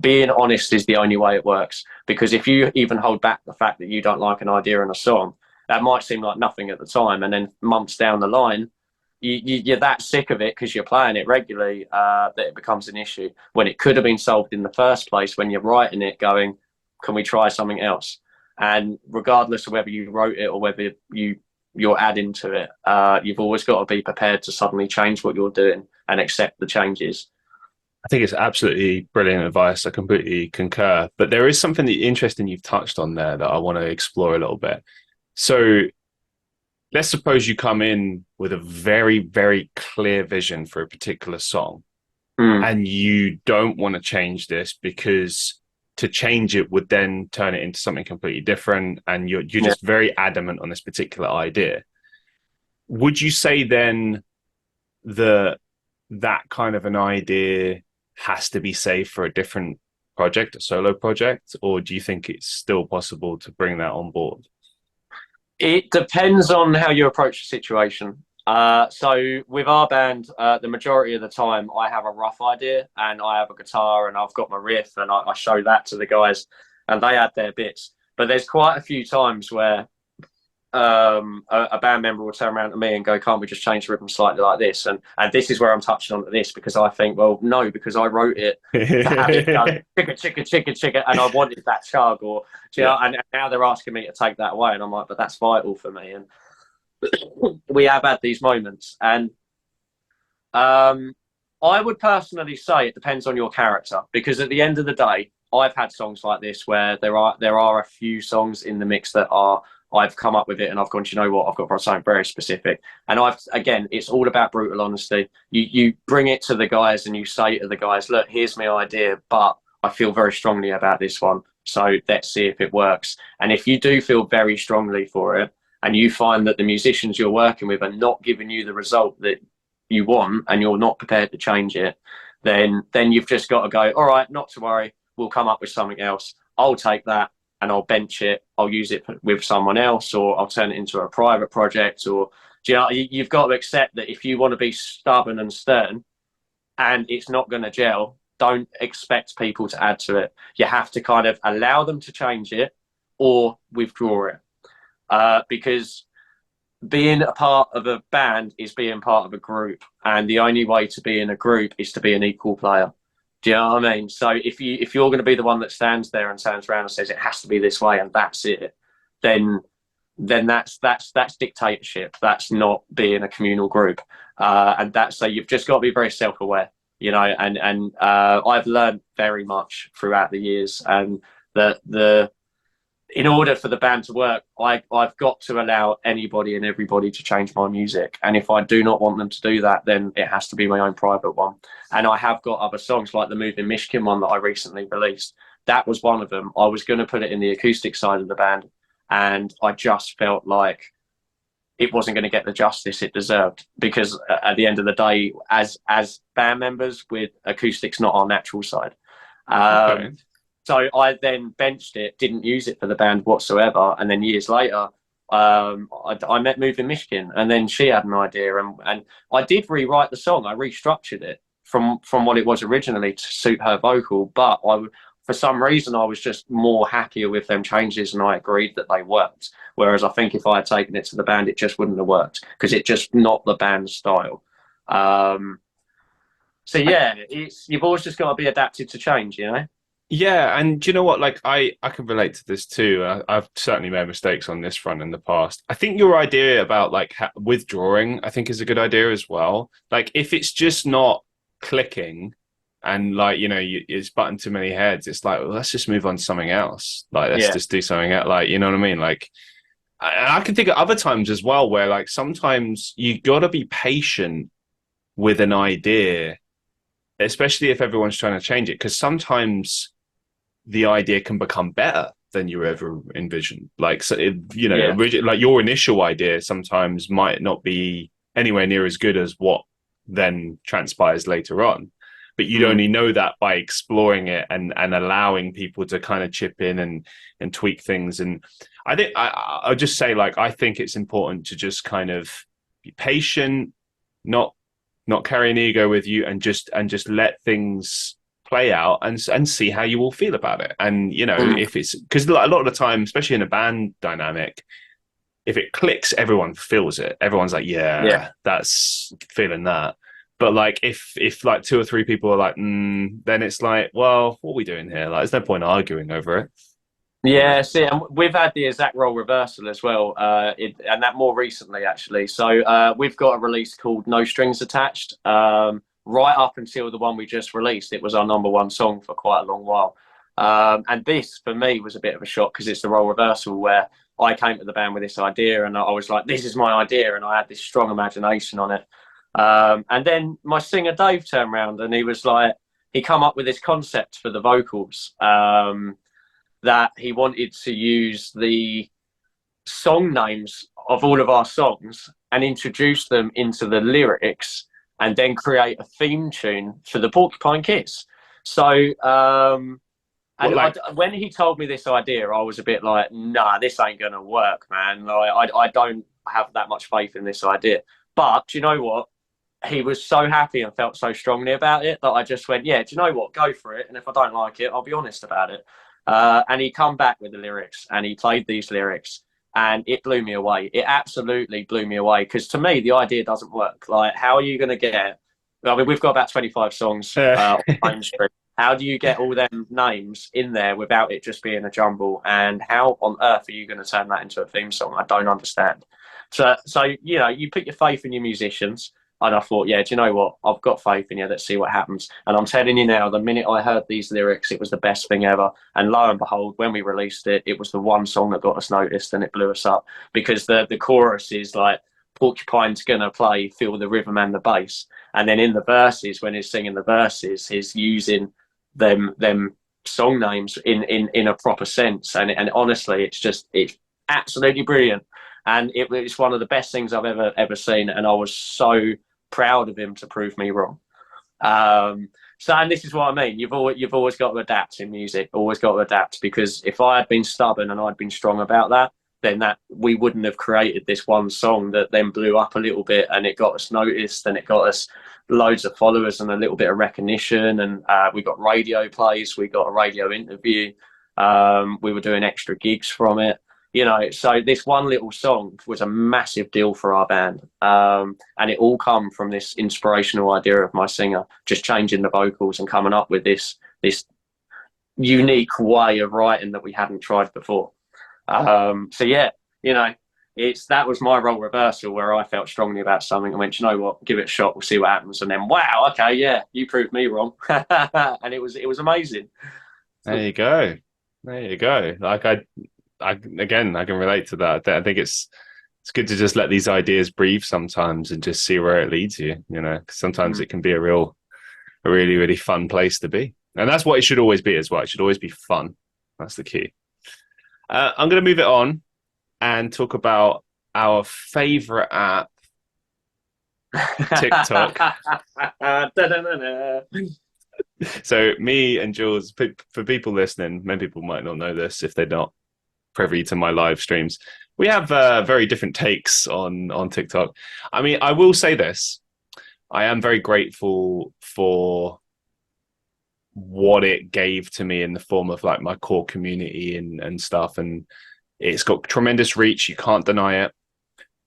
Being honest is the only way it works, because if you even hold back the fact that you don't like an idea in a song, that might seem like nothing at the time, and then months down the line you're that sick of it because you're playing it regularly that it becomes an issue, when it could have been solved in the first place when you're writing it going, can we try something else? And regardless of whether you wrote it or whether you're adding to it, you've always got to be prepared to suddenly change what you're doing and accept the changes. I think it's absolutely brilliant advice. I completely concur. But there is something interesting you've touched on there that I want to explore a little bit. So let's suppose you come in with a very, very clear vision for a particular song, and you don't want to change this because to change it would then turn it into something completely different, and you're just very adamant on this particular idea. Would you say then that kind of an idea has to be saved for a different project, a solo project, or do you think it's still possible to bring that on board? It depends on how you approach the situation. So with our band, the majority of the time I have a rough idea and I have a guitar and I've got my riff and I show that to the guys and they add their bits. But there's quite a few times where a band member will turn around to me and go, can't we just change the rhythm slightly like this? And this is where I'm touching on this, because I think, well, no, because I wrote it to have it done, chicka, and I wanted that chug, or, you know, and now they're asking me to take that away. And I'm like, but that's vital for me. And we have had these moments. And I would personally say it depends on your character, because at the end of the day, I've had songs like this where there are a few songs in the mix that I've come up with it and I've gone, you know what, I've got something very specific. And again, it's all about brutal honesty. You bring it to the guys and you say to the guys, look, here's my idea, but I feel very strongly about this one. So let's see if it works. And if you do feel very strongly for it and you find that the musicians you're working with are not giving you the result that you want and you're not prepared to change it, then you've just got to go, all right, not to worry, we'll come up with something else. I'll take that and I'll bench it. I'll use it with someone else, or I'll turn it into a private project. Or, you know, you've got to accept that if you want to be stubborn and stern and it's not going to gel, don't expect people to add to it. You have to kind of allow them to change it or withdraw it. Because being a part of a band is being part of a group. And the only way to be in a group is to be an equal player. Do you know what I mean? So if you're going to be the one that stands there and turns around and says it has to be this way and that's it, then that's dictatorship. That's not being a communal group. So you've just got to be very self-aware, you know. And I've learned very much throughout the years, and that in order for the band to work, I've got to allow anybody and everybody to change my music. And if I do not want them to do that, then it has to be my own private one. And I have got other songs like the Moving Mishkin one that I recently released. That was one of them. I was going to put it in the acoustic side of the band, and I just felt like it wasn't going to get the justice it deserved, because at the end of the day, as band members, with acoustics not our natural side. Okay. So I then benched it, didn't use it for the band whatsoever. And then years later, I met Moving Mishkin, and then she had an idea, and I did rewrite the song. I restructured it from what it was originally to suit her vocal. But for some reason, I was just more happier with them changes, and I agreed that they worked. Whereas I think if I had taken it to the band, it just wouldn't have worked, because it's just not the band's style. So yeah, you've always just got to be adapted to change, you know? Yeah, and do you know what? Like, I can relate to this too. I've certainly made mistakes on this front in the past. I think your idea about like withdrawing, I think, is a good idea as well. Like, if it's just not clicking, and like, you know, it's butting too many heads, it's like, well, let's just move on to something else. Like, let's just do something else. Like, you know what I mean? Like, I can think of other times as well where like sometimes you got to be patient with an idea, especially if everyone's trying to change it, because sometimes the idea can become better than you ever envisioned. Like, so you know, like your initial idea sometimes might not be anywhere near as good as what then transpires later on. But you'd only know that by exploring it and allowing people to kind of chip in and tweak things. And I think I'll just say, like, I think it's important to just kind of be patient, not carry an ego with you, and just let things play out and see how you all feel about it. And if it's, because a lot of the time, especially in a band dynamic, if it clicks, everyone feels it. Everyone's like, yeah, that's feeling that. But like if like two or three people are like, then it's like, well, what are we doing here? Like, there's no point arguing over it. Yeah, see, and we've had the exact role reversal as well, and that more recently, actually. So we've got a release called No Strings Attached. Right up until the one we just released, it was our number one song for quite a long while. And this, for me, was a bit of a shock because it's the role reversal where I came to the band with this idea and I was like, this is my idea, and I had this strong imagination on it. And then my singer Dave turned around and he was like, he come up with this concept for the vocals, that he wanted to use the song names of all of our songs and introduce them into the lyrics and then create a theme tune for the Porcupine Kiss. So when he told me this idea, I was a bit like, nah, this ain't gonna work, man. Like, I don't have that much faith in this idea. But do you know what? He was so happy and felt so strongly about it that I just went, yeah, do you know what? Go for it. And if I don't like it, I'll be honest about it. And he come back with the lyrics and he played these lyrics and it blew me away. It absolutely blew me away because to me, the idea doesn't work. Like, how are you going to get, I mean, we've got about 25 songs on mainstream. How do you get all them names in there without it just being a jumble? And how on earth are you going to turn that into a theme song? I don't understand. So you put your faith in your musicians. And I thought, yeah, do you know what? I've got faith in you. Let's see what happens. And I'm telling you now, the minute I heard these lyrics, it was the best thing ever. And lo and behold, when we released it, it was the one song that got us noticed and it blew us up because the chorus is like, Porcupine's going to play, feel the rhythm and the bass. And then in the verses, when he's singing the verses, he's using them song names in a proper sense. And honestly, it's absolutely brilliant. And it was one of the best things I've ever seen. And I was so proud of him to prove me wrong. And this is what I mean. You've always got to adapt in music. Always got to adapt, because if I had been stubborn and I'd been strong about that, then that we wouldn't have created this one song that then blew up a little bit and it got us noticed and it got us loads of followers and a little bit of recognition. And we got radio plays. We got a radio interview. We were doing extra gigs from it. So this one little song was a massive deal for our band. And it all come from this inspirational idea of my singer just changing the vocals and coming up with this unique way of writing that we hadn't tried before. That was my role reversal where I felt strongly about something and went, you know what, give it a shot, we'll see what happens. And then, wow, okay, yeah, you proved me wrong. And it was amazing. There you go. Like I can relate to that. I think it's good to just let these ideas breathe sometimes and just see where it leads you. 'Cause sometimes it can be a really, really fun place to be, and that's what it should always be as well. It should always be fun. That's the key. I'm going to move it on and talk about our favorite app, TikTok. So me and Jules, for people listening, many people might not know this if they're not privy to my live streams, we have very different takes on TikTok. I mean, I will say this: I am very grateful for what it gave to me in the form of like my core community and stuff, and it's got tremendous reach. You can't deny it.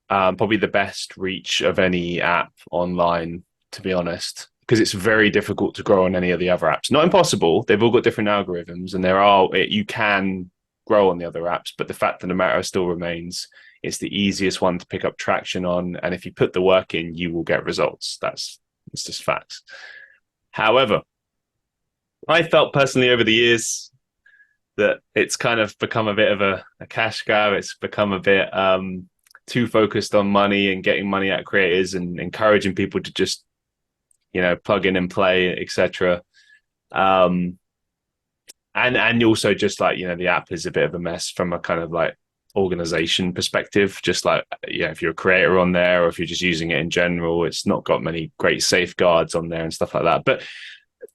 Probably the best reach of any app online, to be honest, because it's very difficult to grow on any of the other apps. Not impossible. They've all got different algorithms, and you can grow on the other apps, but the fact of the matter still remains, it's the easiest one to pick up traction on, and if you put the work in, you will get results. It's just facts. However, I felt personally over the years that it's kind of become a bit of a cash grab. It's become a bit too focused on money and getting money out of creators and encouraging people to just plug in and play, etc. And also just like, the app is a bit of a mess from a kind of like organization perspective. Just like, yeah, if you're a creator on there or if you're just using it in general, it's not got many great safeguards on there and stuff like that. But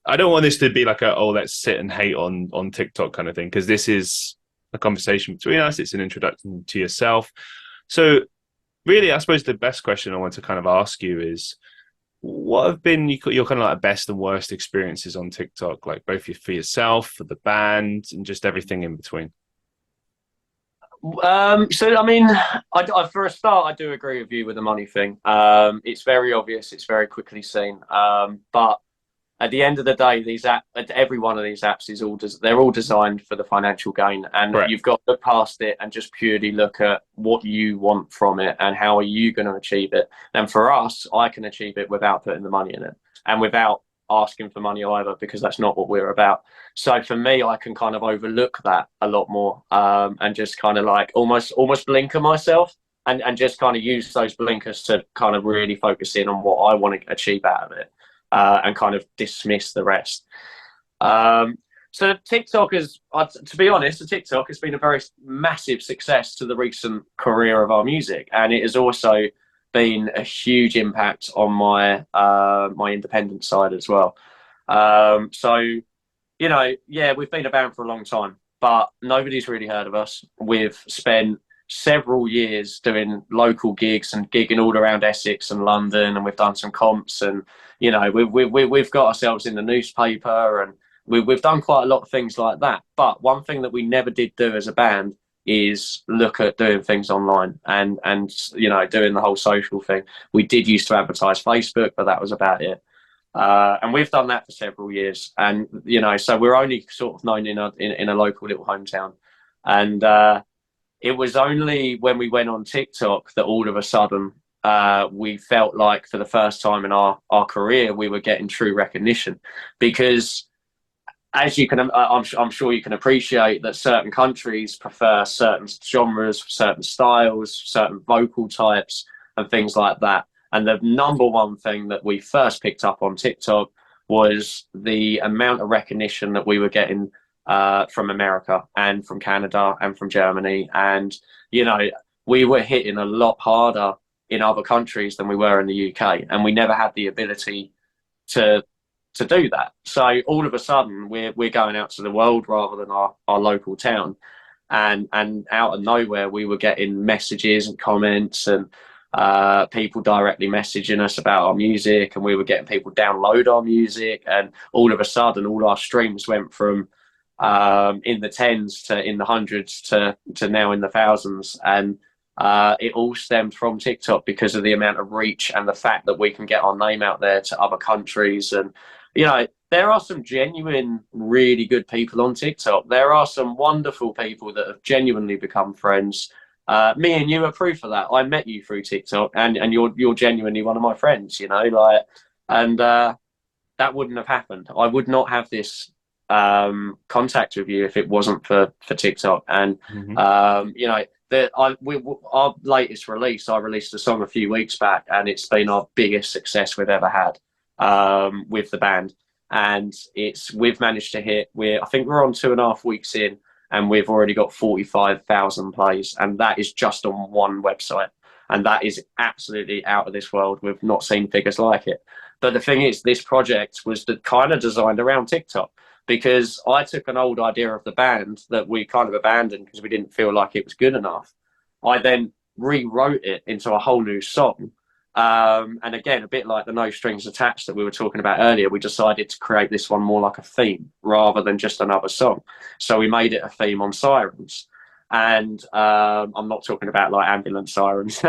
I don't want this to be like a, oh, let's sit and hate on TikTok kind of thing, because this is a conversation between us. It's an introduction to yourself. So really, I suppose the best question I want to kind of ask you is, what have been your kind of like best and worst experiences on TikTok, like both for yourself, for the band, and just everything in between? So I mean, for a start, I do agree with you with the money thing. It's very obvious, it's very quickly seen. But at the end of the day, every one of these apps is they're all designed for the financial gain, and Right. you've got to look past it and just purely look at what you want from it and how are you going to achieve it. And for us, I can achieve it without putting the money in it and without asking for money either, because that's not what we're about. So for me, I can kind of overlook that a lot more, and just kind of like almost blinker myself. And just kind of use those blinkers to kind of really focus in on what I want to achieve out of it, and kind of dismiss the rest. So TikTok is, to be honest, the TikTok has been a very massive success to the recent career of our music, and it has also been a huge impact on my independent side as well. So yeah, we've been a band for a long time, but nobody's really heard of us. We've spent several years doing local gigs and gigging all around Essex and London, and we've done some comps, and we've got ourselves in the newspaper, and we've done quite a lot of things like that. But one thing that we never did do as a band is look at doing things online and doing the whole social thing. We did used to advertise Facebook, but that was about it. And we've done that for several years, and so we're only sort of known in a local little hometown. And it was only when we went on TikTok that all of a sudden we felt like for the first time in our career we were getting true recognition, because as you can, I'm sure you can appreciate that certain countries prefer certain genres, certain styles, certain vocal types, and things like that. And the number one thing that we first picked up on TikTok was the amount of recognition that we were getting from America and from Canada and from Germany. And, we were hitting a lot harder in other countries than we were in the UK. And we never had the ability to do that. So all of a sudden we're going out to the world rather than our local town. And out of nowhere we were getting messages and comments and people directly messaging us about our music, and we were getting people download our music, and all of a sudden all our streams went from in the tens to in the hundreds to now in the thousands. And it all stemmed from TikTok because of the amount of reach and the fact that we can get our name out there to other countries. And there are some genuine really good people on TikTok. There are some wonderful people that have genuinely become friends. Me and you are proof of that. I met you through TikTok, and you're genuinely one of my friends, and that wouldn't have happened. I would not have this contact with you if it wasn't for TikTok. And our latest release, I released a song a few weeks back, and it's been our biggest success we've ever had with the band. And we've managed to hit, I think we're on 2.5 weeks in, and we've already got 45,000 plays, and that is just on one website. And that is absolutely out of this world. We've not seen figures like it. But the thing is, this project was kind of designed around TikTok, because I took an old idea of the band that we kind of abandoned because we didn't feel like it was good enough. I then rewrote it into a whole new song. And again, a bit like the No Strings Attached that we were talking about earlier, we decided to create this one more like a theme rather than just another song. So we made it a theme on sirens. And I'm not talking about like ambulance sirens,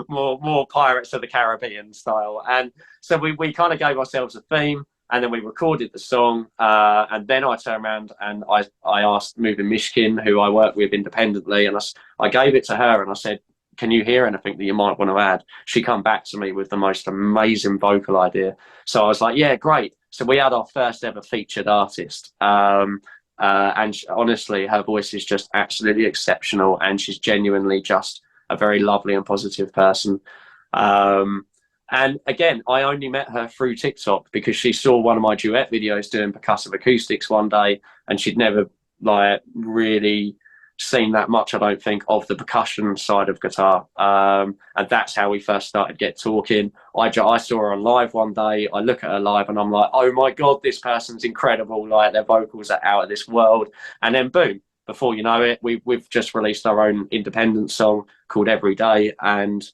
more Pirates of the Caribbean style. And so we kind of gave ourselves a theme, and then we recorded the song. And then I turned around and I asked Moving Mishkin, who I work with independently, and I gave it to her and I said, can you hear anything that you might want to add? She come back to me with the most amazing vocal idea. So I was like, yeah, great. So we had our first ever featured artist. Honestly, her voice is just absolutely exceptional, and she's genuinely just a very lovely and positive person. And again, I only met her through TikTok because she saw one of my duet videos doing percussive acoustics one day, and she'd never like really seen that much, I don't think, of the percussion side of guitar. And that's how we first started get talking. I saw her on live one day. I look at her live and I'm like, oh my God, this person's incredible. Like, their vocals are out of this world. And then boom, before you know it, we've just released our own independent song called Every Day. And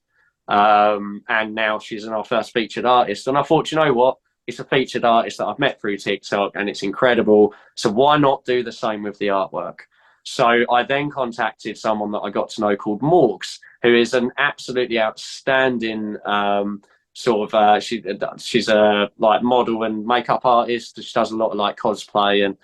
now she's our first featured artist. And I thought, you know what? It's a featured artist that I've met through TikTok and it's incredible. So why not do the same with the artwork? So I then contacted someone that I got to know called Morgs, who is an absolutely outstanding she's a like model and makeup artist. She does a lot of like cosplay, and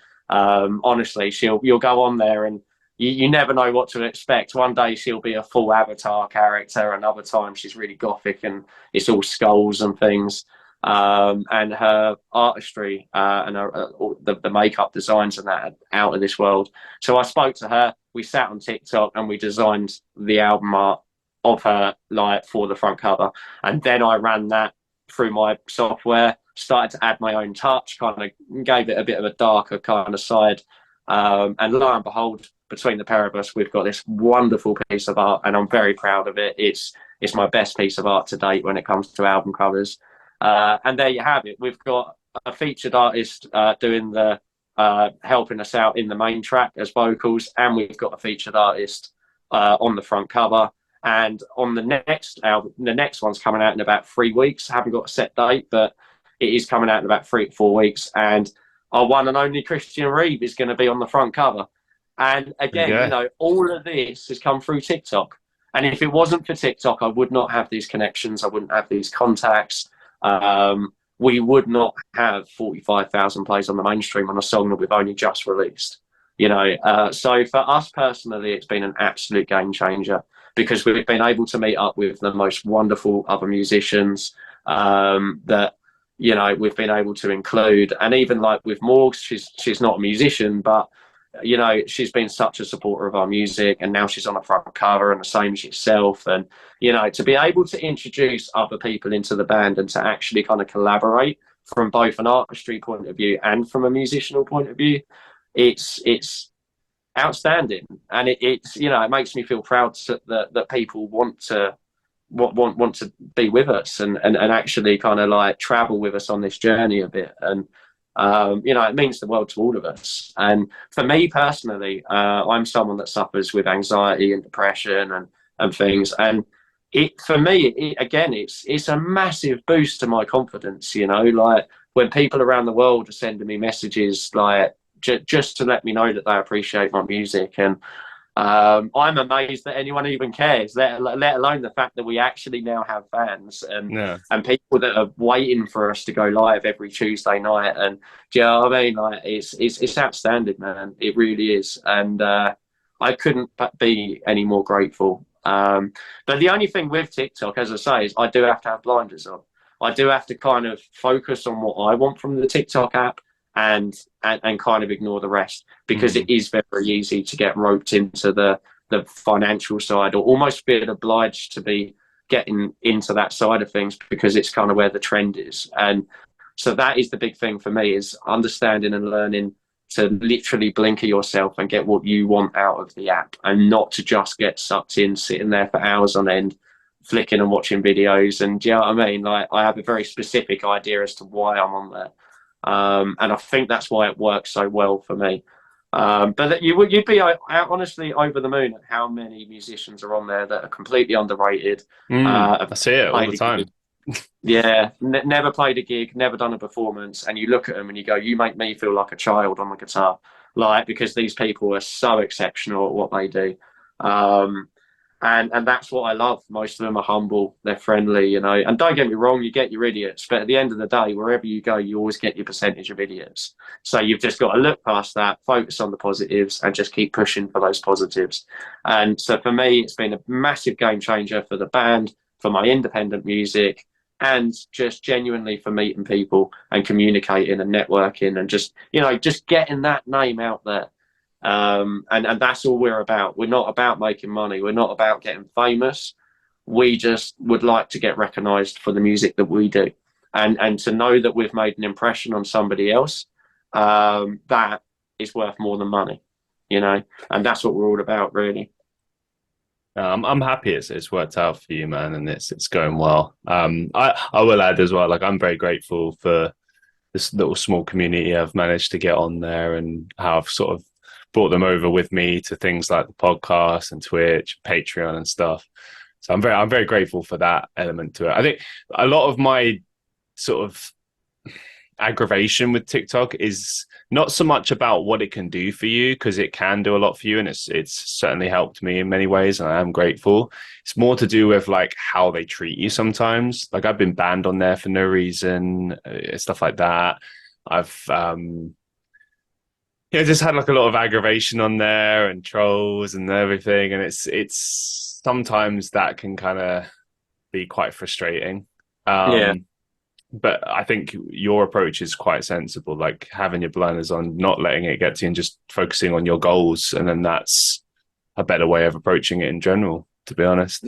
honestly, you'll go on there and you never know what to expect. One day she'll be a full Avatar character, another time she's really gothic and it's all skulls and things. And her artistry and the makeup designs and that are out of this world. So I spoke to her, we sat on TikTok and we designed the album art of her like for the front cover. And then I ran that through my software, started to add my own touch, kind of gave it a bit of a darker kind of side. And lo and behold, between the pair of us, we've got this wonderful piece of art and I'm very proud of it. It's my best piece of art to date when it comes to album covers. And there you have it. We've got a featured artist doing the helping us out in the main track as vocals, and we've got a featured artist on the front cover. And on the next album, the next one's coming out in about 3 weeks. I haven't got a set date, but it is coming out in about 3 to 4 weeks. And our one and only Christian Reeve is going to be on the front cover. And again, all of this has come through TikTok. And if it wasn't for TikTok, I would not have these connections. I wouldn't have these contacts. We would not have 45,000 plays on the mainstream on a song that we've only just released. So for us personally, it's been an absolute game changer because we've been able to meet up with the most wonderful other musicians that we've been able to include. And even like with Morgs, she's not a musician, but she's been such a supporter of our music, and now she's on the front cover and the same as yourself. And to be able to introduce other people into the band and to actually kind of collaborate from both an artistry point of view and from a musical point of view, it's outstanding. And it makes me feel proud that people want to be with us and actually kind of like travel with us on this journey a bit. And it means the world to all of us. And for me personally, I'm someone that suffers with anxiety and depression and things. And for me, it's a massive boost to my confidence. Like when people around the world are sending me messages, like just to let me know that they appreciate my music. And I'm amazed that anyone even cares, let alone the fact that we actually now have fans and people that are waiting for us to go live every Tuesday night. And do you know what I mean? Like it's outstanding, man. It really is. And I couldn't be any more grateful. But the only thing with TikTok, as I say, is I do have to have blinders on. I do have to kind of focus on what I want from the TikTok app and kind of ignore the rest, because it is very easy to get roped into the financial side, or almost feel obliged to be getting into that side of things because it's kind of where the trend is. And so that is the big thing for me, is understanding and learning to literally blinker yourself and get what you want out of the app, and not to just get sucked in, sitting there for hours on end, flicking and watching videos. And do you know what I mean? Like, I have a very specific idea as to why I'm on there. And I think that's why it works so well for me. But you'd be honestly over the moon at how many musicians are on there that are completely underrated. I see it all the time. Yeah, never played a gig, never done a performance, and you look at them and you go, you make me feel like a child on the guitar, like, because these people are so exceptional at what they do. And that's what I love. Most of them are humble, they're friendly, and don't get me wrong, you get your idiots, but at the end of the day, wherever you go, you always get your percentage of idiots. So you've just got to look past that, focus on the positives, and just keep pushing for those positives. And so for me, it's been a massive game changer for the band, for my independent music, and just genuinely for meeting people and communicating and networking and just getting that name out there. And that's all we're about. We're not about making money. We're not about getting famous. We just would like to get recognized for the music that we do, and to know that we've made an impression on somebody else, that is worth more than money. and that's what we're all about, really. I'm happy it's worked out for you, man, and it's going well. I will add as well, like I'm very grateful for this little small community I've managed to get on there, and how I've sort of brought them over with me to things like the podcast and Twitch, Patreon, and stuff. So I'm very grateful for that element to it. I think a lot of my sort of aggravation with TikTok is not so much about what it can do for you, because it can do a lot for you, and it's certainly helped me in many ways, and I am grateful. It's more to do with like how they treat you sometimes. Like I've been banned on there for no reason, stuff like that. I've just had like a lot of aggravation on there and trolls and everything, and it's sometimes that can kind of be quite frustrating. Yeah. But I think your approach is quite sensible, like having your blinders on, not letting it get to you, and just focusing on your goals. And then that's a better way of approaching it in general, to be honest.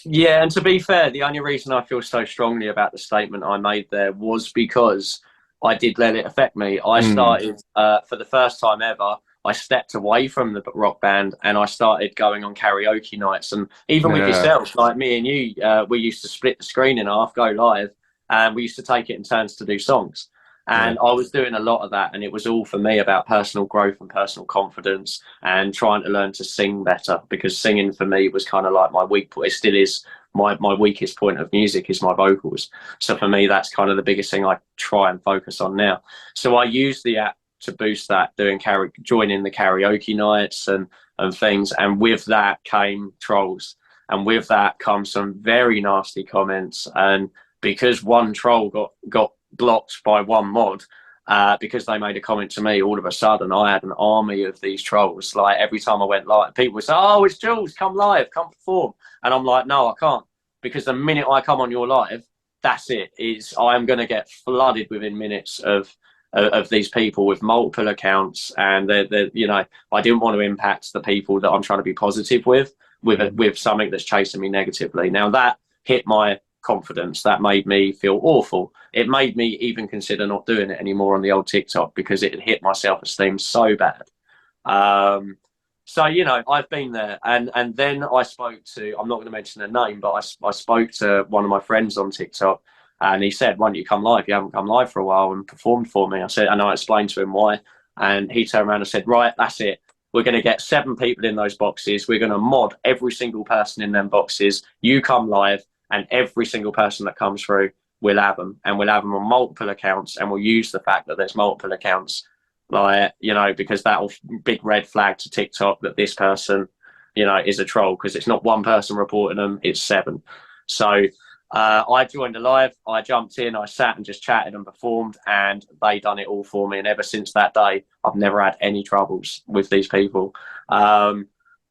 Yeah, and to be fair, the only reason I feel so strongly about the statement I made there was because I did let it affect me. I Mm, started, for the first time ever, I stepped away from the rock band and I started going on karaoke nights. And even with yeah, yourself, like me and you, we used to split the screen in half, go live, and we used to take it in turns to do songs. yeah. And I was doing a lot of that, and it was all for me about personal growth and personal confidence and trying to learn to sing better, because singing for me was kind of like my weak point. It still is my weakest point of music is my vocals. So for me, that's kind of the biggest thing I try and focus on now. So I use the app to boost that, joining the karaoke nights and things. And with that came trolls, and with that comes some very nasty comments. And because one troll got blocked by one mod, because they made a comment to me, all of a sudden I had an army of these trolls. Like every time I went live, people would say, "Oh, it's Jules, come live, come perform," and I'm like, "No, I can't," because the minute I come on your live, that's it. I'm going to get flooded within minutes of these people with multiple accounts, and I didn't want to impact the people that I'm trying to be positive with something that's chasing me negatively. Now that hit my confidence. That made me feel awful. It made me even consider not doing it anymore on the old TikTok, because it had hit my self-esteem so bad. Um, so I've been there, and then I spoke to. I'm not going to mention their name, but I spoke to one of my friends on TikTok, and he said, "Why don't you come live? You haven't come live for a while and performed for me." I said, and I explained to him why, and he turned around and said, "Right, that's it. We're going to get 7 people in those boxes. We're going to mod every single person in them boxes. You come live, and every single person that comes through, we'll have them, and we'll have them on multiple accounts, and we'll use the fact that there's multiple accounts, like because that'll big red flag to TikTok that this person, is a troll, because it's not one person reporting them, it's 7." So I joined a live, I jumped in, I sat and just chatted and performed, and they done it all for me. And ever since that day, I've never had any troubles with these people.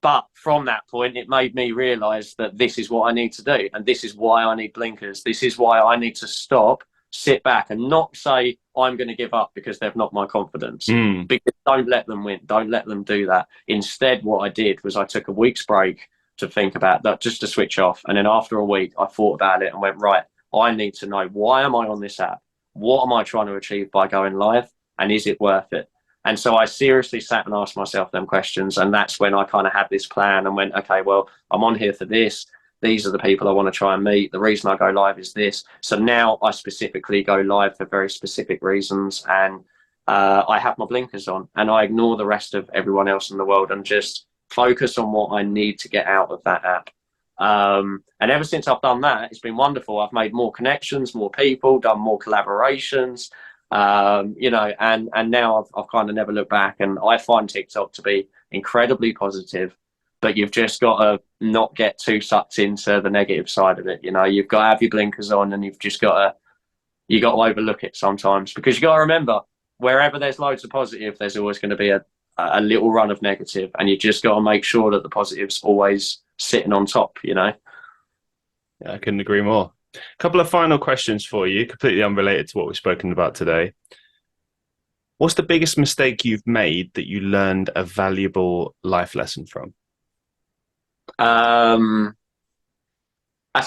But from that point, it made me realize that this is what I need to do. And this is why I need blinkers. This is why I need to stop, sit back, and not say I'm going to give up because they've knocked my confidence. Mm, Because don't let them win. Don't let them do that. Instead, what I did was I took a week's break to think about that, just to switch off. And then after a week, I thought about it and went, right, I need to know, why am I on this app? What am I trying to achieve by going live? And is it worth it? And so I seriously sat and asked myself them questions. And that's when I kind of had this plan and went, okay, well, I'm on here for this. These are the people I want to try and meet. The reason I go live is this. So now I specifically go live for very specific reasons. And I have my blinkers on and I ignore the rest of everyone else in the world and just focus on what I need to get out of that app. And ever since I've done that, it's been wonderful. I've made more connections, more people, done more collaborations, and now I've kind of never looked back. And I find TikTok to be incredibly positive, but you've just got to not get too sucked into the negative side of it. You've got to have your blinkers on, and you got to overlook it sometimes, because you got to remember, wherever there's loads of positive, there's always going to be a little run of negative, and you just got to make sure that the positive's always sitting on top. yeah, I couldn't agree more. A couple of final questions for you, completely unrelated to what we've spoken about today. What's the biggest mistake you've made that you learned a valuable life lesson from? That's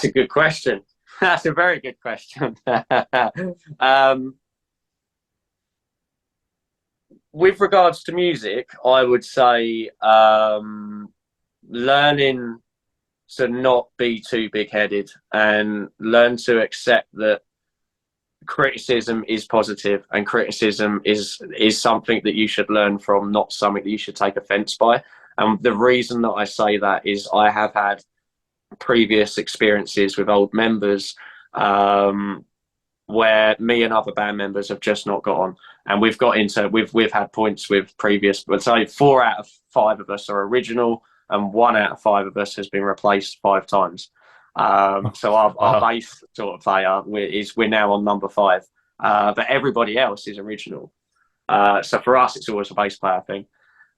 a good question. That's a very good question. with regards to music, I would say learning to not be too big-headed and learn to accept that criticism is positive and criticism is something that you should learn from, not something that you should take offense by. And the reason that I say that is I have had previous experiences with old members where me and other band members have just not got on, and we've had points with previous, let's say 4 out of 5 of us are original and 1 out of 5 of us has been replaced 5 times. So our Wow. bass sort of player we're now on number 5, but everybody else is original. So for us, it's always a bass player thing.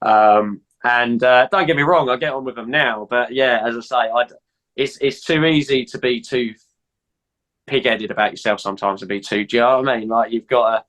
And don't get me wrong, I get on with them now, but yeah, as I say, it's too easy to be too pig-headed about yourself sometimes and be too. Do you know what I mean? Like you've got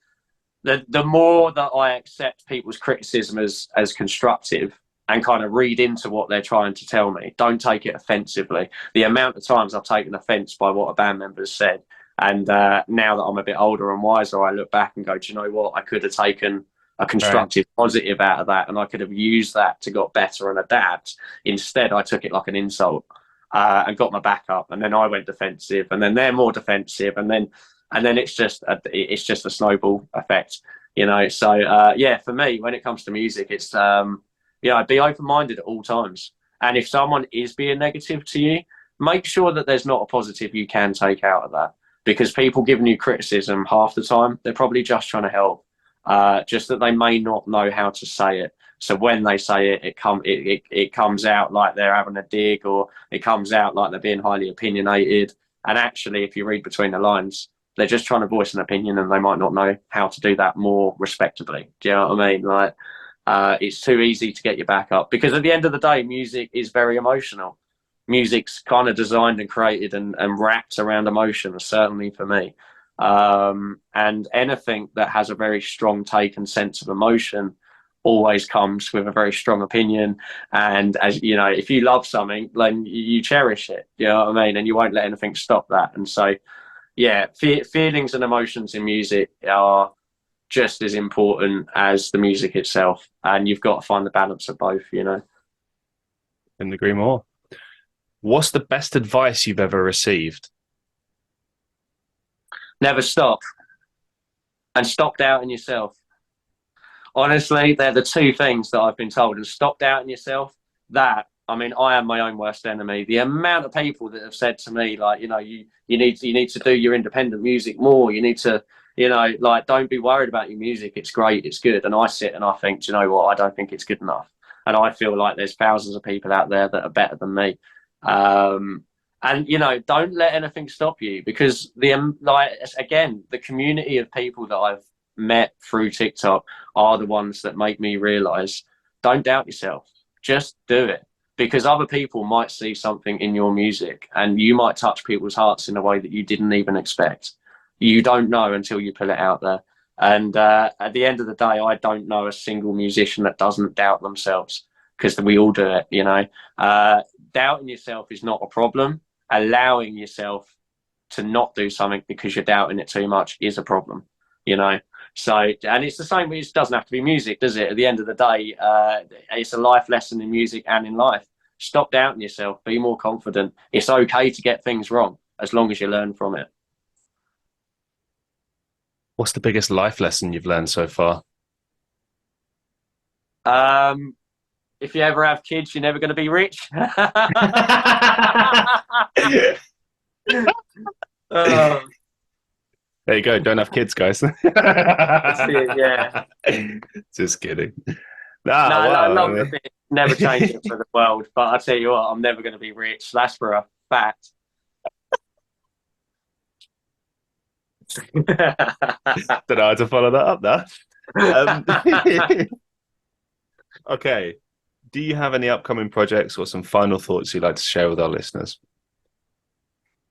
to. The more that I accept people's criticism as constructive and kind of read into what they're trying to tell me, don't take it offensively. The amount of times I've taken offence by what a band member has said, and now that I'm a bit older and wiser, I look back and go, do you know what? I could have taken a Right. constructive positive out of that, and I could have used that to get better and adapt. Instead, I took it like an insult and got my back up, and then I went defensive, and then they're more defensive, and then it's just a snowball effect, you know. So yeah, for me, when it comes to music, it's be open-minded at all times, and if someone is being negative to you, make sure that there's not a positive you can take out of that, because people giving you criticism half the time, they're probably just trying to help. Just that they may not know how to say it. So when they say it, it comes out like they're having a dig, or it comes out like they're being highly opinionated. And actually, if you read between the lines, they're just trying to voice an opinion, and they might not know how to do that more respectably. Do you know what I mean? Like, it's too easy to get your back up, because at the end of the day, music is very emotional. Music's kind of designed and created and wrapped around emotion, certainly for me. And anything that has a very strong take and sense of emotion always comes with a very strong opinion. And as you know, if you love something, then you cherish it. You know what I mean? And you won't let anything stop that. And so, yeah, feelings and emotions in music are just as important as the music itself. And you've got to find the balance of both, you know. Couldn't agree more. What's the best advice you've ever received? Never stop, and stop doubting yourself. Honestly, they're the 2 things that I've been told. And stop doubting yourself. That, I mean, I am my own worst enemy. The amount of people that have said to me, like, you know, you need to do your independent music more. You need to, you know, like, don't be worried about your music. It's great. It's good. And I sit and I think, do you know what? I don't think it's good enough. And I feel like there's thousands of people out there that are better than me. And you know, don't let anything stop you, because the community of people that I've met through TikTok are the ones that make me realize, don't doubt yourself, just do it, because other people might see something in your music and you might touch people's hearts in a way that you didn't even expect. You don't know until you put it out there. And at the end of the day, I don't know a single musician that doesn't doubt themselves, because we all do it, you know. Doubting yourself is not a problem. Allowing yourself to not do something because you're doubting it too much is a problem, you know. So, and it's the same. It doesn't have to be music, does it? At the end of the day, it's a life lesson in music and in life. Stop doubting yourself. Be more confident. It's okay to get things wrong as long as you learn from it. What's the biggest life lesson you've learned so far? If you ever have kids, you're never going to be rich. Oh, There you go. Don't have kids, guys. that's it, yeah. Just kidding. No, Ah, I wow. love the bit. Never change it for the world. But I tell you what, I'm never going to be rich. That's for a fact. Don't know how to follow that up now. Um, okay. Do you have any upcoming projects or some final thoughts you'd like to share with our listeners?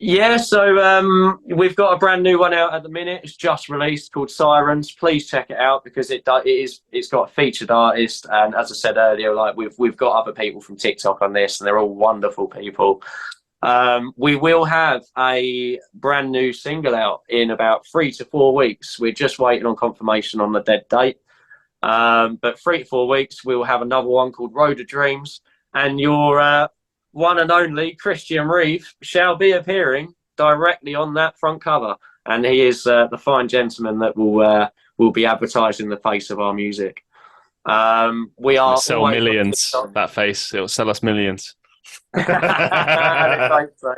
Yeah, so we've got a brand new one out at the minute. It's just released, called Sirens. Please check it out, because it's got a featured artist, and as I said earlier, like we've got other people from TikTok on this, and they're all wonderful people. We will have a brand new single out in about 3 to 4 weeks. We're just waiting on confirmation on the dead date. But 3 to 4 weeks, we will have another one called Road of Dreams, and your one and only Christian Reeve shall be appearing directly on that front cover, and he is the fine gentleman that will be advertising the face of our music. We It'll are sell millions. That face, it'll sell us millions. I so.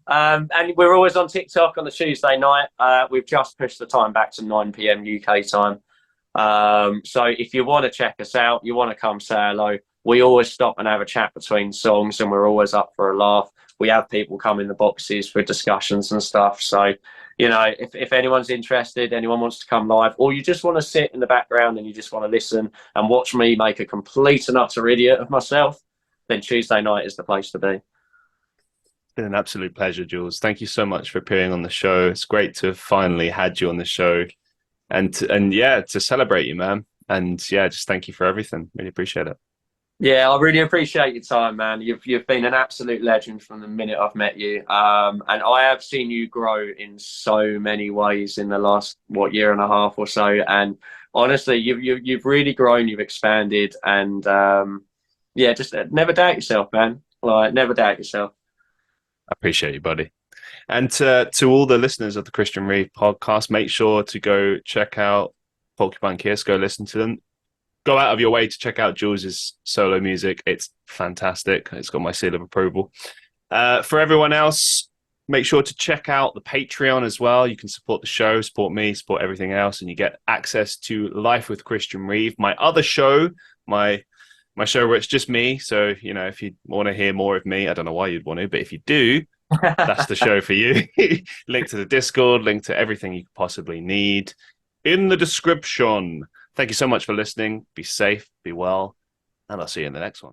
And we're always on TikTok on the Tuesday night. We've just pushed the time back to 9 p.m. UK time. So if you want to check us out, you want to come say hello, we always stop and have a chat between songs, and we're always up for a laugh. We have people come in the boxes for discussions and stuff. So, you know, if anyone's interested, anyone wants to come live, or you just want to sit in the background and you just want to listen and watch me make a complete and utter idiot of myself, then Tuesday night is the place to be. It's been an absolute pleasure, Jules. Thank you so much for appearing on the show. It's great to have finally had you on the show, and to celebrate you, man. And yeah, just thank you for everything. Really appreciate it. Yeah, I really appreciate your time, man. You've been an absolute legend from the minute I've met you, and I have seen you grow in so many ways in the last year and a half or so. And honestly, you've really grown, you've expanded, and yeah, just never doubt yourself, man. Like, never doubt yourself. I appreciate you, buddy. And to all the listeners of the Christian Reeve podcast, make sure to go check out Porcupine Kiss. Go listen to them. Go out of your way to check out Jules's solo music. It's fantastic. It's got my seal of approval. For everyone else, make sure to check out the Patreon as well. You can support the show, support me, support everything else, and you get access to Life with Christian Reeve, my other show, my show where it's just me. So, you know, if you want to hear more of me, I don't know why you'd want to, but if you do, that's the show for you. Link to the Discord, link to everything you could possibly need in the description. Thank you so much for listening. Be safe, be well, and I'll see you in the next one.